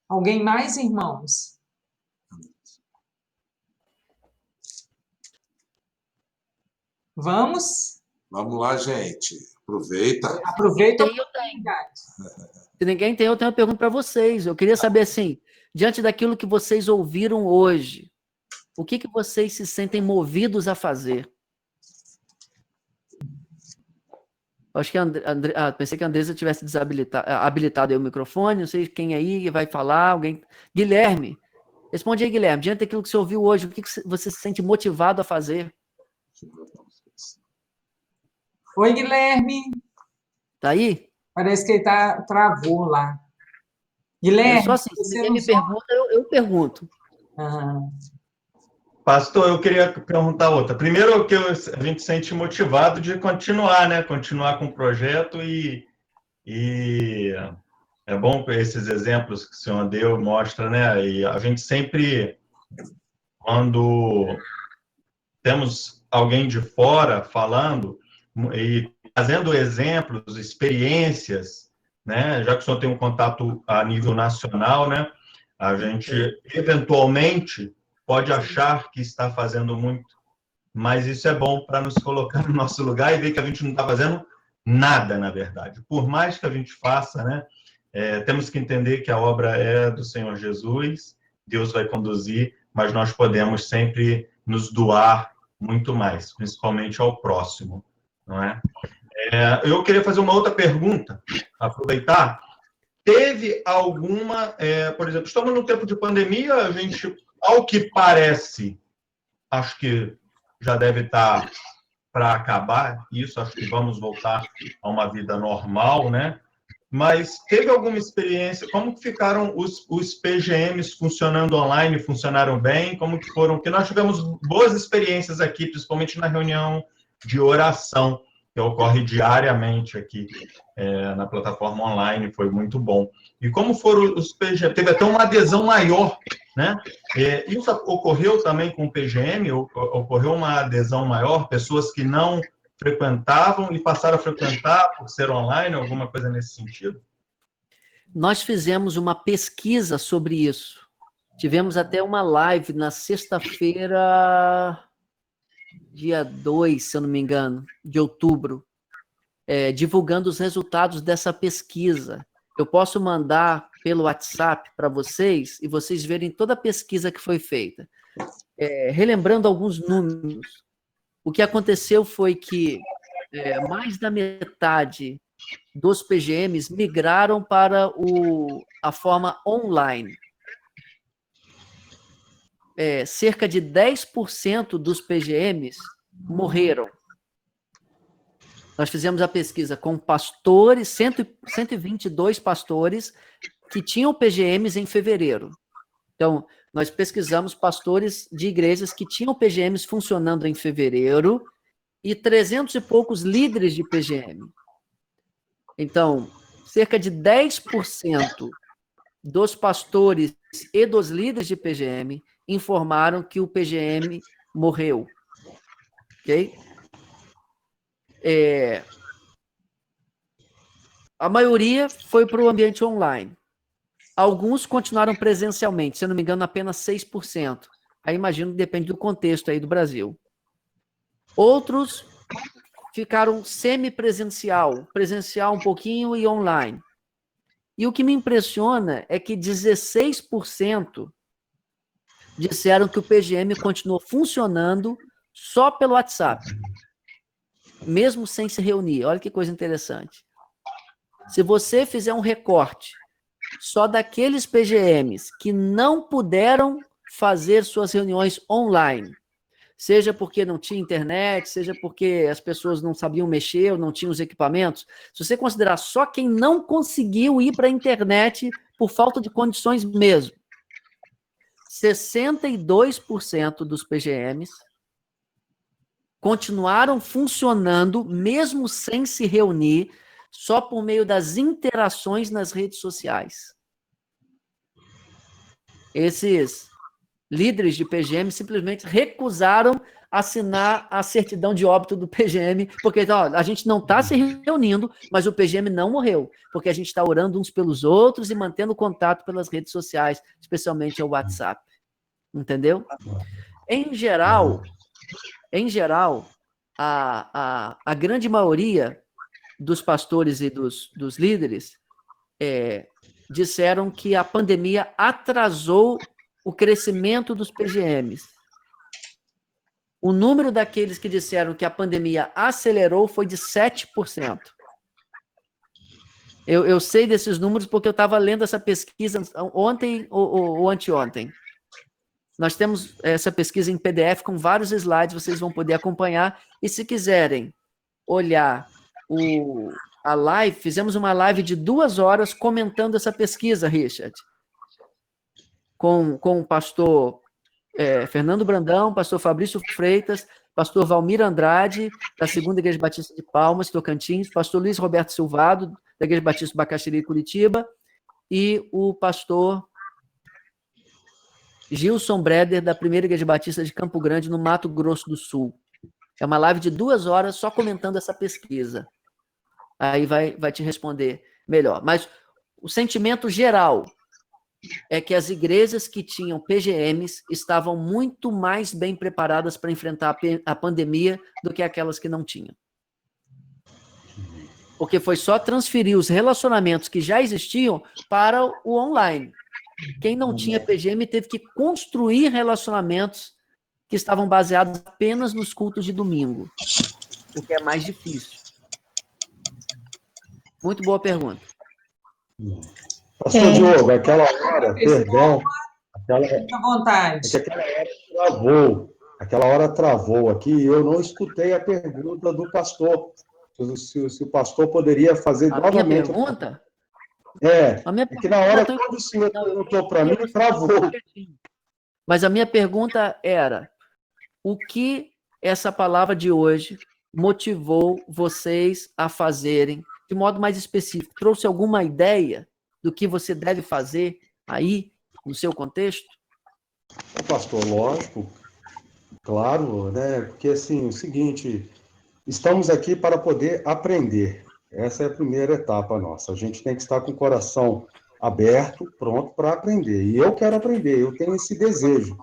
[SPEAKER 1] Alguém mais, irmãos? Vamos?
[SPEAKER 4] Vamos lá, gente. Aproveita.
[SPEAKER 1] Aproveita a
[SPEAKER 7] Eu tenho.
[SPEAKER 1] oportunidade.
[SPEAKER 7] Se ninguém tem, eu tenho uma pergunta para vocês. Eu queria saber, assim, diante daquilo que vocês ouviram hoje, o que vocês se sentem movidos a fazer? Acho que pensei que a Andresa tivesse habilitado aí o microfone, não sei quem aí vai falar, alguém... Guilherme, responde aí, Guilherme, diante daquilo que você ouviu hoje, o que você se sente motivado a fazer?
[SPEAKER 1] Oi, Guilherme.
[SPEAKER 7] Tá aí?
[SPEAKER 1] Parece que ele travou lá. Guilherme,
[SPEAKER 7] Só assim, se
[SPEAKER 1] você
[SPEAKER 7] ninguém
[SPEAKER 1] não
[SPEAKER 7] me pergunta, eu pergunto.
[SPEAKER 8] Pastor, eu queria perguntar outra. Primeiro, que a gente se sente motivado de continuar, né? Continuar com o projeto e é bom que esses exemplos que o senhor deu, mostra, né? E a gente sempre, quando temos alguém de fora falando e fazendo exemplos, experiências, né? Já que o senhor tem um contato a nível nacional, né? A gente, eventualmente, pode achar que está fazendo muito, mas isso é bom para nos colocar no nosso lugar e ver que a gente não está fazendo nada, na verdade. Por mais que a gente faça, né? Temos que entender que a obra é do Senhor Jesus, Deus vai conduzir, mas nós podemos sempre nos doar muito mais, principalmente ao próximo, não é? Eu queria fazer uma outra pergunta, aproveitar. Teve alguma, por exemplo, estamos no tempo de pandemia, a gente, ao que parece, acho que já deve estar para acabar isso, acho que vamos voltar a uma vida normal, né? Mas teve alguma experiência, como que ficaram os PGMs funcionando online, funcionaram bem? Como que foram? Porque nós tivemos boas experiências aqui, principalmente na reunião de oração, que ocorre diariamente aqui na plataforma online, foi muito bom. E como foram os PGMs? Teve até uma adesão maior, né? Isso ocorreu também com o PGM? Ocorreu uma adesão maior? Pessoas que não frequentavam e passaram a frequentar por ser online, alguma coisa nesse sentido?
[SPEAKER 7] Nós fizemos uma pesquisa sobre isso. Tivemos até uma live na sexta-feira, dia 2, se eu não me engano, de outubro, divulgando os resultados dessa pesquisa. Eu posso mandar pelo WhatsApp para vocês e vocês verem toda a pesquisa que foi feita. Relembrando alguns números, o que aconteceu foi que mais da metade dos PGMs migraram para a forma online. Cerca de 10% dos PGMs morreram. Nós fizemos a pesquisa com pastores, 122 pastores que tinham PGMs em fevereiro. Então, nós pesquisamos pastores de igrejas que tinham PGMs funcionando em fevereiro e 300 e poucos líderes de PGM. Então, cerca de 10% dos pastores e dos líderes de PGM informaram que o PGM morreu. Ok? A maioria foi para o ambiente online. Alguns continuaram presencialmente, se eu não me engano, apenas 6%. Aí imagino que depende do contexto aí do Brasil. Outros ficaram semipresencial, presencial um pouquinho e online. E o que me impressiona é que 16% disseram que o PGM continuou funcionando só pelo WhatsApp, mesmo sem se reunir. Olha que coisa interessante. Se você fizer um recorte só daqueles PGMs que não puderam fazer suas reuniões online, seja porque não tinha internet, seja porque as pessoas não sabiam mexer ou não tinham os equipamentos, se você considerar só quem não conseguiu ir para a internet por falta de condições mesmo, 62% dos PGMs continuaram funcionando, mesmo sem se reunir, só por meio das interações nas redes sociais. Esses líderes de PGM simplesmente recusaram assinar a certidão de óbito do PGM, porque a gente não está se reunindo, mas o PGM não morreu, porque a gente está orando uns pelos outros e mantendo contato pelas redes sociais, especialmente o WhatsApp. Entendeu? Em geral, a grande maioria dos pastores e dos líderes disseram que a pandemia atrasou o crescimento dos PGMs. O número daqueles que disseram que a pandemia acelerou foi de 7%. Eu sei desses números porque eu estava lendo essa pesquisa ontem ou anteontem. Nós temos essa pesquisa em PDF com vários slides, vocês vão poder acompanhar. E se quiserem olhar a live, fizemos uma live de 2 horas comentando essa pesquisa, Richard, com o pastor Fernando Brandão, pastor Fabrício Freitas, pastor Valmir Andrade, da Segunda Igreja Batista de Palmas, Tocantins, pastor Luiz Roberto Silvado, da Igreja Batista de Bacaxiri, Curitiba, e o pastor Gilson Breder, da Primeira Igreja Batista de Campo Grande, no Mato Grosso do Sul. É uma live de 2 horas só comentando essa pesquisa. Aí vai te responder melhor. Mas o sentimento geral é que as igrejas que tinham PGMs estavam muito mais bem preparadas para enfrentar a pandemia do que aquelas que não tinham. Porque foi só transferir os relacionamentos que já existiam para o online. Quem não tinha PGM teve que construir relacionamentos que estavam baseados apenas nos cultos de domingo, o que é mais difícil. Muito boa pergunta.
[SPEAKER 9] Pastor Diogo, aquela hora, perdão,
[SPEAKER 1] Fique à vontade.
[SPEAKER 9] Aquela hora travou aqui e eu não escutei a pergunta do pastor. Se o pastor poderia fazer novamente.
[SPEAKER 7] Minha pergunta?
[SPEAKER 9] Que na hora quando o senhor perguntou para mim, travou.
[SPEAKER 7] Mas a minha pergunta era, o que essa palavra de hoje motivou vocês a fazerem, de modo mais específico? Trouxe alguma ideia do que você deve fazer aí, no seu contexto?
[SPEAKER 9] Pastor, lógico, claro, né? Porque, assim, o seguinte, estamos aqui para poder aprender. Essa é a primeira etapa nossa. A gente tem que estar com o coração aberto, pronto para aprender. E eu quero aprender, eu tenho esse desejo.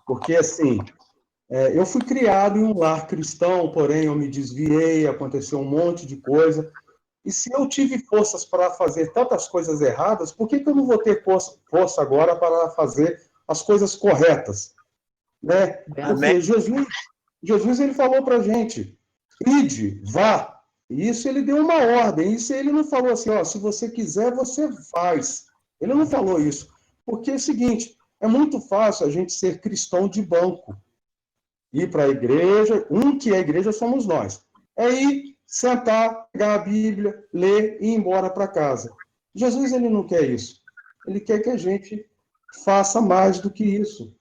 [SPEAKER 9] Porque, assim, eu fui criado em um lar cristão, porém eu me desviei, aconteceu um monte de coisa. E se eu tive forças para fazer tantas coisas erradas, por que eu não vou ter força agora para fazer as coisas corretas? Né? Porque Jesus ele falou para a gente, ide, vá. E isso ele deu uma ordem. Isso ele não falou assim, ó, se você quiser, você faz. Ele não falou isso. Porque é o seguinte, é muito fácil a gente ser cristão de banco. Ir para a igreja, que é a igreja somos nós. É ir, sentar, pegar a Bíblia, ler e ir embora para casa. Jesus ele não quer isso. Ele quer que a gente faça mais do que isso.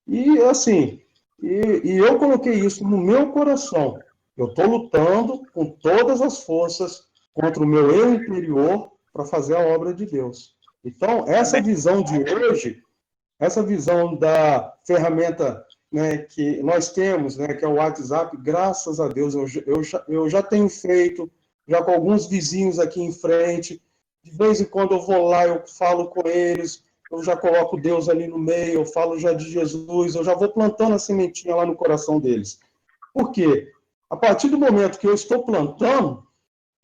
[SPEAKER 9] E assim, eu coloquei isso no meu coração. Eu estou lutando com todas as forças contra o meu eu interior para fazer a obra de Deus. Então, essa visão de hoje, essa visão da ferramenta, né, que nós temos, né, que é o WhatsApp, graças a Deus, eu já tenho feito, já com alguns vizinhos aqui em frente, de vez em quando eu vou lá, eu falo com eles, eu já coloco Deus ali no meio, eu falo já de Jesus, eu já vou plantando a sementinha lá no coração deles. Por quê? A partir do momento que eu estou plantando,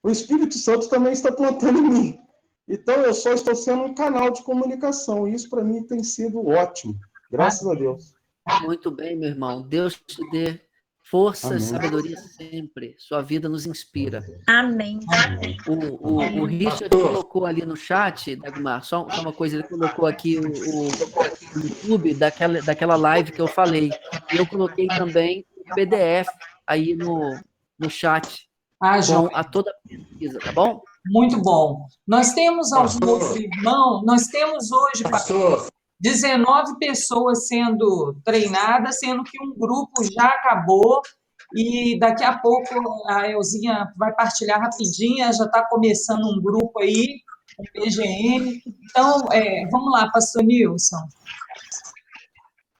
[SPEAKER 9] o Espírito Santo também está plantando em mim. Então, eu só estou sendo um canal de comunicação, e isso para mim tem sido ótimo, graças a Deus.
[SPEAKER 7] Muito bem, meu irmão. Deus te dê força e sabedoria sempre. Sua vida nos inspira.
[SPEAKER 10] Amém.
[SPEAKER 7] O Richard colocou ali no chat, Dagmar, só uma coisa, ele colocou aqui o YouTube daquela live que eu falei. E eu coloquei também o PDF aí no chat com toda a pesquisa, tá bom?
[SPEAKER 1] Muito bom. Nós temos algum outro irmão, nós temos hoje, pastor, 19 pessoas sendo treinadas, sendo que um grupo já acabou, e daqui a pouco a Elzinha vai partilhar rapidinho, já está começando um grupo aí, o PGM. Então, vamos lá, pastor Nilson.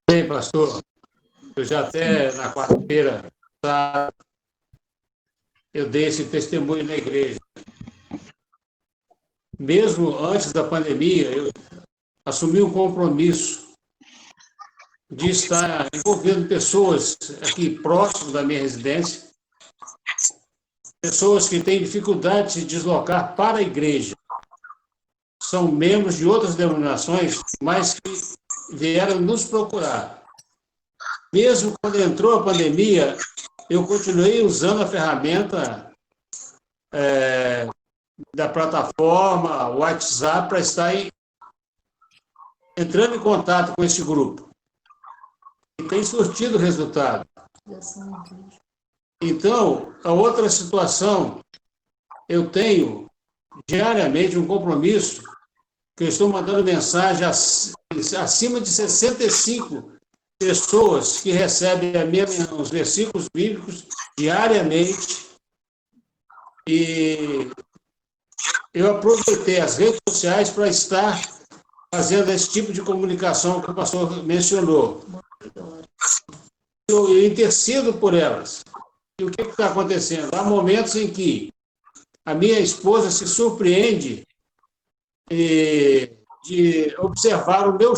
[SPEAKER 11] Bem, pastor, eu já até na quarta-feira eu dei esse testemunho na igreja. Mesmo antes da pandemia, eu assumi um compromisso de estar envolvendo pessoas aqui próximo da minha residência, pessoas que têm dificuldade de se deslocar para a igreja. São membros de outras denominações, mas que vieram nos procurar. Mesmo quando entrou a pandemia, eu continuei usando a ferramenta da plataforma WhatsApp para estar entrando em contato com esse grupo. E tem surtido resultado. Então, a outra situação, eu tenho diariamente um compromisso que eu estou mandando mensagem acima de 65 pessoas que recebem os versículos bíblicos diariamente. E eu aproveitei as redes sociais para estar fazendo esse tipo de comunicação que o pastor mencionou. Eu intercedo por elas. E o que está acontecendo? Há momentos em que a minha esposa se surpreende de observar o meu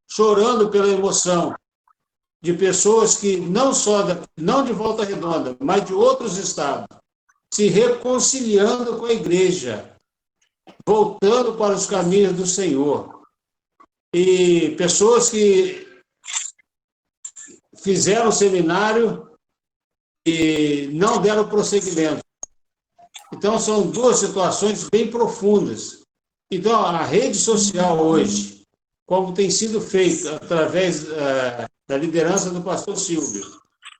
[SPEAKER 11] chorando pela emoção de pessoas que não de Volta Redonda, mas de outros estados, se reconciliando com a igreja, voltando para os caminhos do Senhor. E pessoas que fizeram seminário e não deram prosseguimento. Então, são duas situações bem profundas. Então, a rede social hoje, como tem sido feito através da liderança do pastor Silvio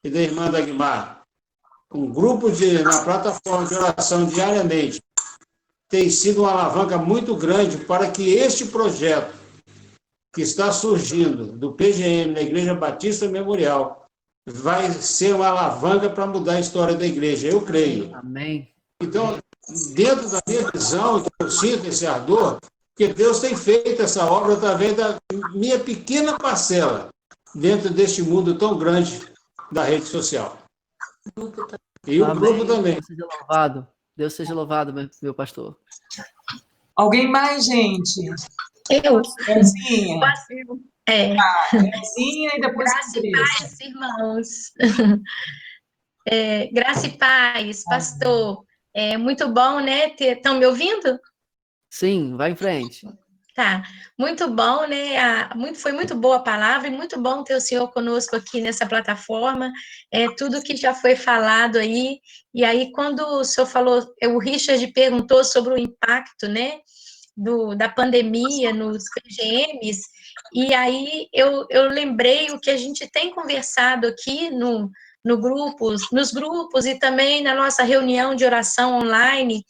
[SPEAKER 11] e da irmã Dagmar, um grupo na plataforma de oração diariamente, tem sido uma alavanca muito grande para que este projeto que está surgindo do PGM na Igreja Batista Memorial vai ser uma alavanca para mudar a história da igreja, eu creio.
[SPEAKER 7] Amém.
[SPEAKER 11] Então, dentro da minha visão, eu sinto esse ardor, que Deus tem feito essa obra através da minha pequena parcela dentro deste mundo tão grande da rede social. E o grupo também.
[SPEAKER 7] Deus seja louvado. Deus seja louvado, meu pastor.
[SPEAKER 1] Alguém mais, gente?
[SPEAKER 10] Eu.
[SPEAKER 1] Elzinha.
[SPEAKER 10] Elzinha
[SPEAKER 1] e depois
[SPEAKER 10] Graça e paz, irmãos. Graça e paz, pastor. É muito bom, né? Estão me ouvindo?
[SPEAKER 7] Sim, vai em frente.
[SPEAKER 10] Tá, muito bom, né? Foi muito boa a palavra e muito bom ter o senhor conosco aqui nessa plataforma. Tudo que já foi falado aí. E aí, quando o senhor falou, o Richard perguntou sobre o impacto, né? Da pandemia nos PGMs, e aí eu lembrei o que a gente tem conversado aqui nos grupos e também na nossa reunião de oração online,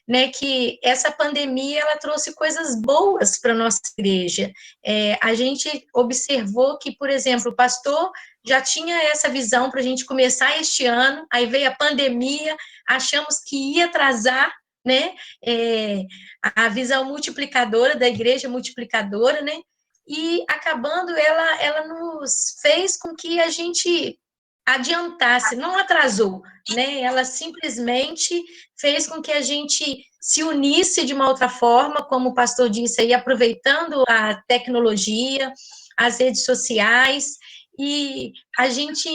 [SPEAKER 10] né, que essa pandemia ela trouxe coisas boas para a nossa igreja. A gente observou que, por exemplo, o pastor já tinha essa visão para a gente começar este ano, aí veio a pandemia, achamos que ia atrasar, né, a visão multiplicadora da igreja multiplicadora, né, e acabando ela nos fez com que a gente adiantasse, não atrasou, né, ela simplesmente fez com que a gente se unisse de uma outra forma, como o pastor disse aí, aproveitando a tecnologia, as redes sociais, e a gente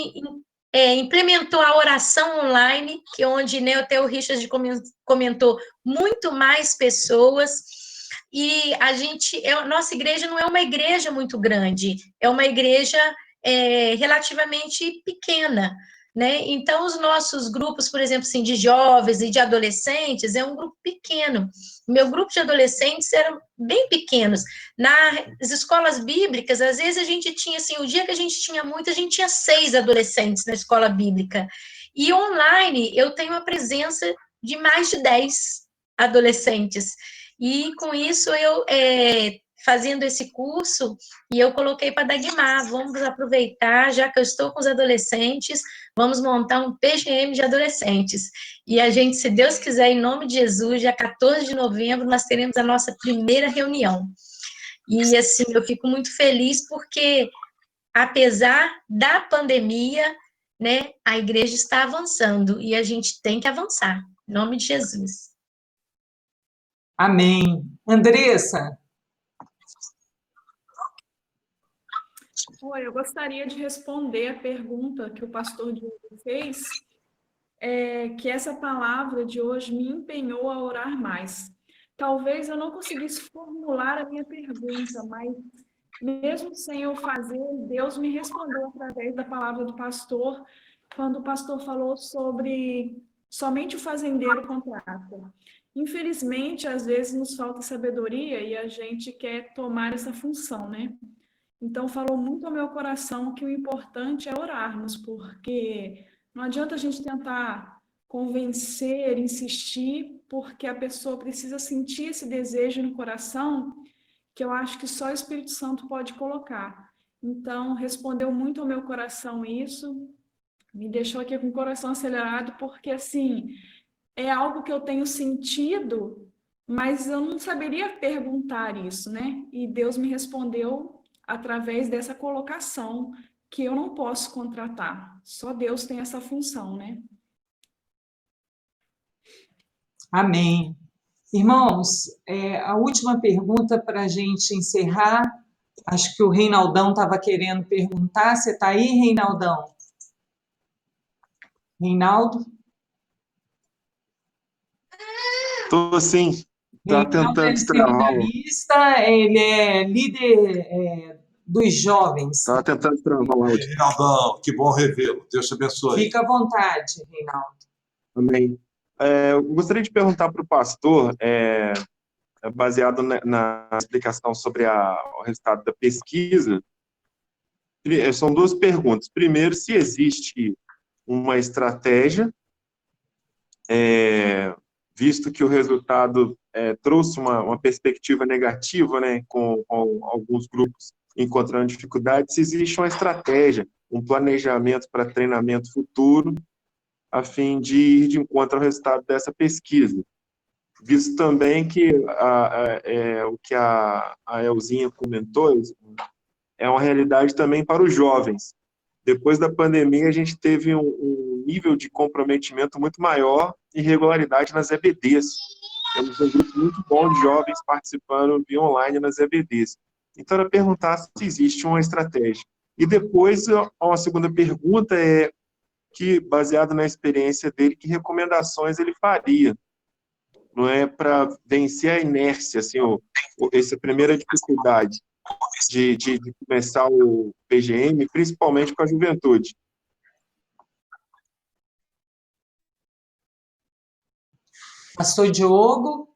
[SPEAKER 10] implementou a oração online, que onde, né, até o Richard comentou, muito mais pessoas, e nossa igreja não é uma igreja muito grande, é uma igreja relativamente pequena, né? Então, os nossos grupos, por exemplo, assim, de jovens e de adolescentes, é um grupo pequeno. O meu grupo de adolescentes eram bem pequenos. Nas escolas bíblicas, às vezes a gente tinha, assim, o dia que a gente tinha muito, a gente tinha 6 adolescentes na escola bíblica. E online, eu tenho a presença de mais de 10 adolescentes. E com isso, eu fazendo esse curso, e eu coloquei para Dagmar, vamos aproveitar, já que eu estou com os adolescentes, vamos montar um PGM de adolescentes. E a gente, se Deus quiser, em nome de Jesus, dia 14 de novembro, nós teremos a nossa primeira reunião. E, assim, eu fico muito feliz porque, apesar da pandemia, né, a igreja está avançando, e a gente tem que avançar, em nome de Jesus.
[SPEAKER 1] Amém. Andressa?
[SPEAKER 12] Oi, eu gostaria de responder a pergunta que o pastor Diogo fez, que essa palavra de hoje me empenhou a orar mais. Talvez eu não conseguisse formular a minha pergunta, mas mesmo sem eu fazer, Deus me respondeu através da palavra do pastor, quando o pastor falou sobre somente o fazendeiro contrata. Infelizmente, às vezes nos falta sabedoria e a gente quer tomar essa função, né? Então, falou muito ao meu coração que o importante é orarmos, porque não adianta a gente tentar convencer, insistir, porque a pessoa precisa sentir esse desejo no coração, que eu acho que só o Espírito Santo pode colocar. Então, respondeu muito ao meu coração isso, me deixou aqui com o coração acelerado, porque, assim, é algo que eu tenho sentido, mas eu não saberia perguntar isso, né? E Deus me respondeu através dessa colocação que eu não posso contratar. Só Deus tem essa função, né?
[SPEAKER 1] Amém. Irmãos, a última pergunta para a gente encerrar. Acho que o Reinaldão estava querendo perguntar. Você está aí, Reinaldão? Reinaldo?
[SPEAKER 13] Estou sim. Estava tentando destravar.
[SPEAKER 1] Seminarista, ele é líder dos jovens.
[SPEAKER 13] Estava tentando destravar o áudio.
[SPEAKER 4] Reinaldão, que bom revê-lo. Deus te abençoe.
[SPEAKER 1] Fica à vontade, Reinaldo.
[SPEAKER 13] Amém. Eu gostaria de perguntar para o pastor, baseado na explicação sobre o resultado da pesquisa, são 2 perguntas. Primeiro, se existe uma estratégia, visto que o resultado trouxe uma perspectiva negativa, né, com alguns grupos encontrando dificuldades, se existe uma estratégia, um planejamento para treinamento futuro, a fim de ir de encontro ao resultado dessa pesquisa. Visto também que o que a Elzinha comentou é uma realidade também para os jovens. Depois da pandemia, a gente teve um nível de comprometimento muito maior e regularidade nas EBDs. Temos um grupo muito bom de jovens participando via online nas EBDs. Então, era perguntar se existe uma estratégia. E depois, uma segunda pergunta baseado na experiência dele, que recomendações ele faria, não é, para vencer a inércia, assim, essa primeira dificuldade de começar o PGM, principalmente com a juventude.
[SPEAKER 1] Pastor Diogo?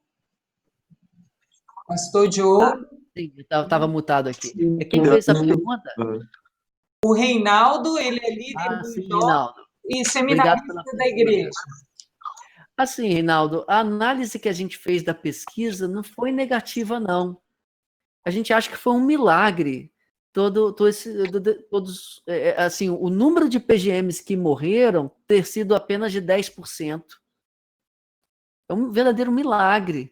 [SPEAKER 1] Pastor Diogo?
[SPEAKER 7] Sim, eu estava mutado aqui. Quem fez essa pergunta?
[SPEAKER 1] O Reinaldo, ele é líder do
[SPEAKER 7] sim,
[SPEAKER 1] jovem
[SPEAKER 7] Reinaldo.
[SPEAKER 1] e
[SPEAKER 7] Obrigado
[SPEAKER 1] seminarista
[SPEAKER 7] pela
[SPEAKER 1] da
[SPEAKER 7] pergunta.
[SPEAKER 1] igreja.
[SPEAKER 7] Assim, Reinaldo, a análise que a gente fez da pesquisa não foi negativa, não. A gente acha que foi um milagre. Assim, o número de PGMs que morreram ter sido apenas de 10%. É um verdadeiro milagre.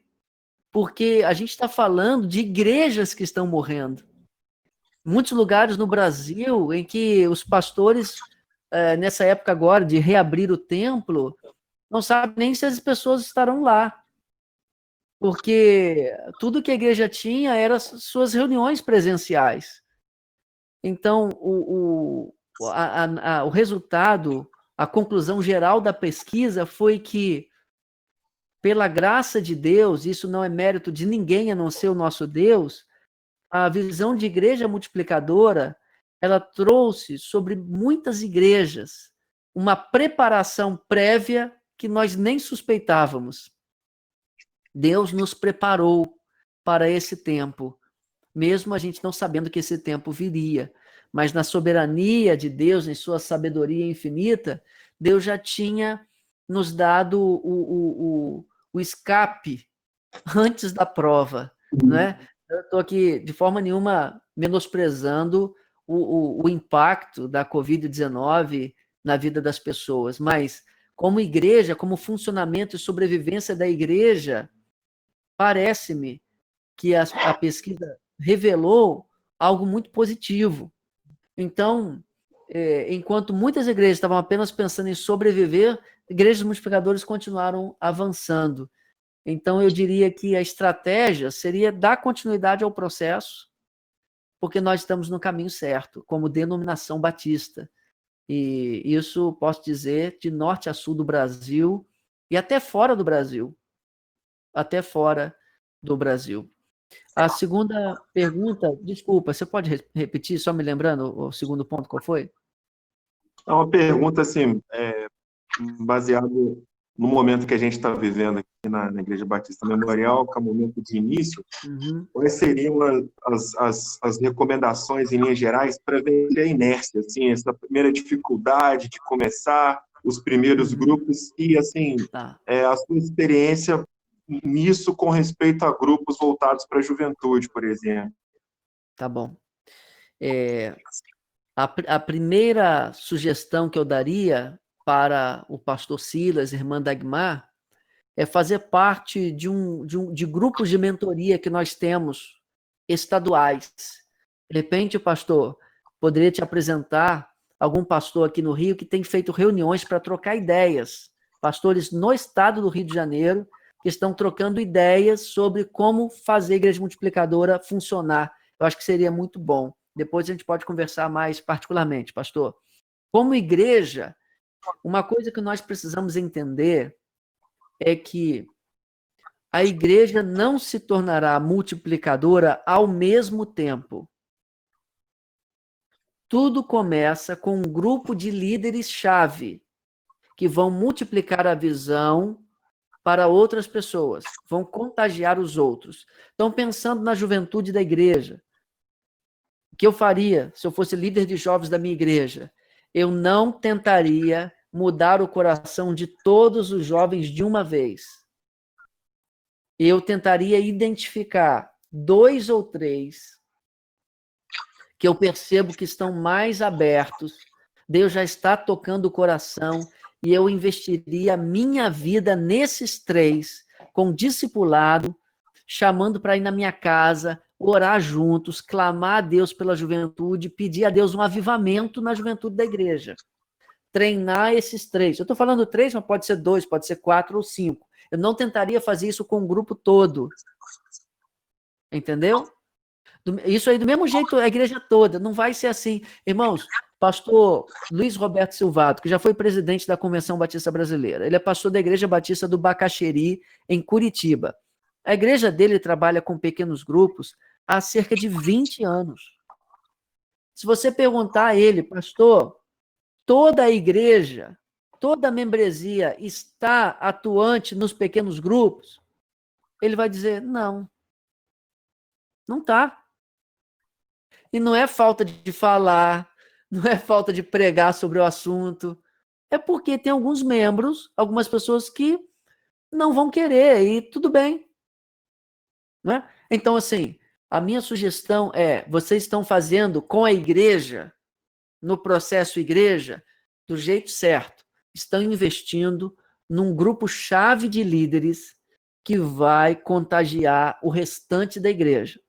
[SPEAKER 7] Porque a gente está falando de igrejas que estão morrendo. Muitos lugares no Brasil em que os pastores, nessa época agora de reabrir o templo, não sabem nem se as pessoas estarão lá. Porque tudo que a igreja tinha eram suas reuniões presenciais. Então, o resultado, a conclusão geral da pesquisa foi que, pela graça de Deus, isso não é mérito de ninguém a não ser o nosso Deus, a visão de igreja multiplicadora, ela trouxe sobre muitas igrejas uma preparação prévia que nós nem suspeitávamos. Deus nos preparou para esse tempo, mesmo a gente não sabendo que esse tempo viria. Mas na soberania de Deus, em sua sabedoria infinita, Deus já tinha nos dado o escape antes da prova, não é? Eu estou aqui, de forma nenhuma, menosprezando o impacto da Covid-19 na vida das pessoas, mas como igreja, como funcionamento e sobrevivência da igreja, parece-me que a pesquisa revelou algo muito positivo. Então, enquanto muitas igrejas estavam apenas pensando em sobreviver, igrejas multiplicadores continuaram avançando. Então, eu diria que a estratégia seria dar continuidade ao processo, porque nós estamos no caminho certo, como denominação batista. E isso, posso dizer, de norte a sul do Brasil e até fora do Brasil. Até fora do Brasil. A segunda pergunta, desculpa, você pode repetir, só me lembrando o segundo ponto, qual foi?
[SPEAKER 13] É uma pergunta, assim, baseado no momento que a gente está vivendo aqui na Igreja Batista Memorial, que é o momento de início, quais seriam as recomendações, em linhas gerais, para vencer a inércia, assim, essa primeira dificuldade de começar, os primeiros grupos, e, assim, a sua experiência nisso com respeito a grupos voltados para a juventude, por exemplo.
[SPEAKER 7] Tá bom. A primeira sugestão que eu daria para o pastor Silas, irmã Dagmar, é fazer parte de grupos de mentoria que nós temos, estaduais. De repente, pastor, poderia te apresentar algum pastor aqui no Rio que tem feito reuniões para trocar ideias. Pastores no estado do Rio de Janeiro que estão trocando ideias sobre como fazer a igreja multiplicadora funcionar. Eu acho que seria muito bom. Depois a gente pode conversar mais particularmente, pastor. Como igreja, uma coisa que nós precisamos entender é que a igreja não se tornará multiplicadora ao mesmo tempo. Tudo começa com um grupo de líderes-chave que vão multiplicar a visão para outras pessoas, vão contagiar os outros. Então, pensando na juventude da igreja, o que eu faria se eu fosse líder de jovens da minha igreja? Eu não tentaria mudar o coração de todos os jovens de uma vez. Eu tentaria identificar 2 ou 3 que eu percebo que estão mais abertos, Deus já está tocando o coração, e eu investiria a minha vida nesses 3, com discipulado, chamando para ir na minha casa, orar juntos, clamar a Deus pela juventude, pedir a Deus um avivamento na juventude da igreja. Treinar esses 3. Eu estou falando 3, mas pode ser 2, pode ser 4 ou 5. Eu não tentaria fazer isso com o grupo todo. Entendeu? Isso aí, do mesmo jeito, a igreja toda. Não vai ser assim. Irmãos, pastor Luiz Roberto Silvato, que já foi presidente da Convenção Batista Brasileira. Ele é pastor da Igreja Batista do Bacaxeri, em Curitiba. A igreja dele trabalha com pequenos grupos há cerca de 20 anos. Se você perguntar a ele, pastor, toda a igreja, toda a membresia está atuante nos pequenos grupos? Ele vai dizer, não. Não está. E não é falta de falar, não é falta de pregar sobre o assunto, é porque tem alguns membros, algumas pessoas que não vão querer, e tudo bem. Né? Então, assim, a minha sugestão é, vocês estão fazendo com a igreja, no processo igreja, do jeito certo. Estão investindo num grupo-chave de líderes que vai contagiar o restante da igreja.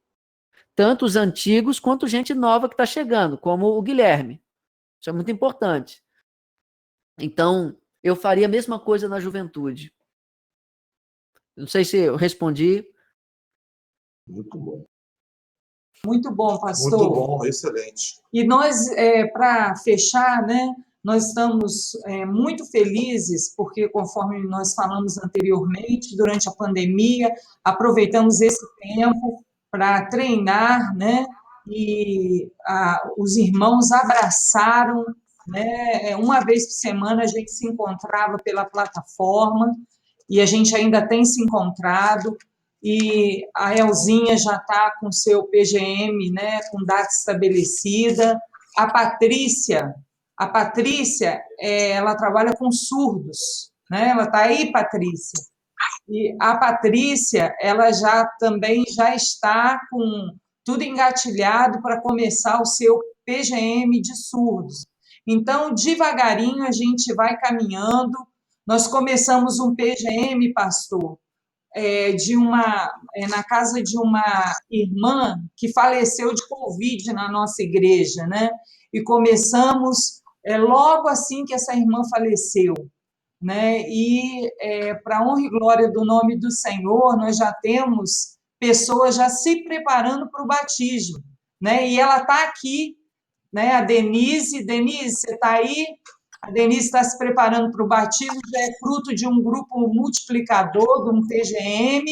[SPEAKER 7] Tanto os antigos quanto gente nova que está chegando, como o Guilherme. Isso é muito importante. Então, eu faria a mesma coisa na juventude. Não sei se eu respondi.
[SPEAKER 4] Muito bom.
[SPEAKER 1] Muito bom, pastor.
[SPEAKER 4] Muito bom, excelente.
[SPEAKER 1] E nós, para fechar, né, nós estamos muito felizes, porque, conforme nós falamos anteriormente, durante a pandemia, aproveitamos esse tempo para treinar, né, e os irmãos abraçaram, né, uma vez por semana a gente se encontrava pela plataforma, e a gente ainda tem se encontrado, e a Elzinha já está com seu PGM, né, com data estabelecida. A Patrícia, ela trabalha com surdos, né? Ela está aí, Patrícia. E a Patrícia, ela também já está com tudo engatilhado para começar o seu PGM de surdos. Então, devagarinho, a gente vai caminhando. Nós começamos um PGM, pastor, na casa de uma irmã que faleceu de Covid na nossa igreja, né? E começamos logo assim que essa irmã faleceu, né? E para honra e glória do nome do Senhor, nós já temos pessoas já se preparando para o batismo, né? E ela está aqui, né? A Denise, você está aí? A Denise está se preparando para o batismo, já é fruto de um grupo multiplicador, de um TGM.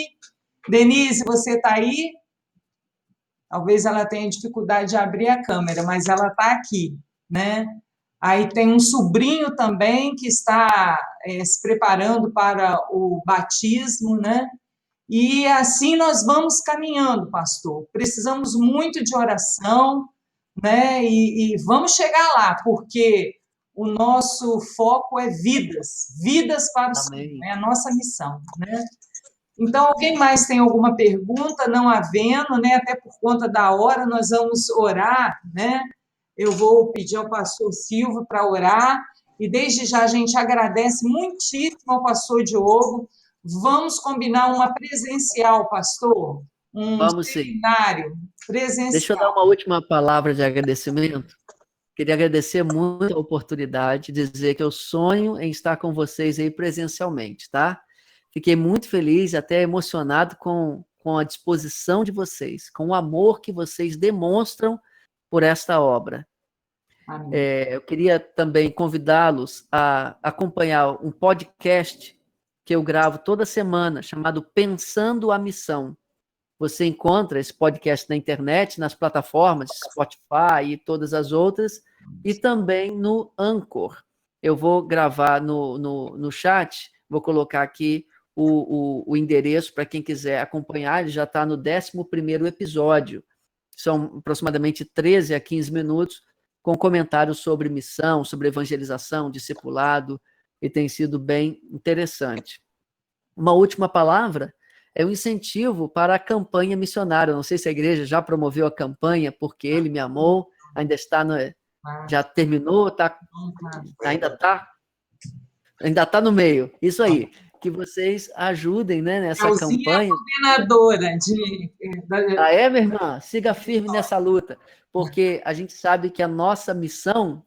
[SPEAKER 1] Denise, você está aí? Talvez ela tenha dificuldade de abrir a câmera, mas ela está aqui, né? Aí tem um sobrinho também que está se preparando para o batismo, né? E assim nós vamos caminhando, pastor. Precisamos muito de oração, né? E vamos chegar lá, porque o nosso foco é vidas para o Senhor, é a nossa missão, né? Então, alguém mais tem alguma pergunta? Não havendo, né? Até por conta da hora, nós vamos orar, né? Eu vou pedir ao pastor Silvio para orar, e desde já a gente agradece muitíssimo ao pastor Diogo. Vamos combinar uma presencial, pastor?
[SPEAKER 7] Vamos
[SPEAKER 1] seminário presencial.
[SPEAKER 7] Deixa eu dar uma última palavra de agradecimento. Queria agradecer muito a oportunidade, dizer que eu sonho em estar com vocês aí presencialmente, tá? Fiquei muito feliz, até emocionado com a disposição de vocês, com o amor que vocês demonstram por esta obra. Eu queria também convidá-los a acompanhar um podcast que eu gravo toda semana, chamado Pensando a Missão. Você encontra esse podcast na internet, nas plataformas Spotify e todas as outras, e também no Anchor. Eu vou gravar no chat, vou colocar aqui o endereço para quem quiser acompanhar, ele já está no 11º episódio. São aproximadamente 13 a 15 minutos, com comentários sobre missão, sobre evangelização, discipulado, e tem sido bem interessante. Uma última palavra é um incentivo para a campanha missionária. Não sei se a igreja já promoveu a campanha Porque Ele Me Amou, ainda está já terminou, ainda está no meio. Isso aí, que vocês ajudem, né, nessa campanha.
[SPEAKER 1] É coordenadora
[SPEAKER 7] Minha irmã? Siga firme nessa luta, porque a gente sabe que a nossa missão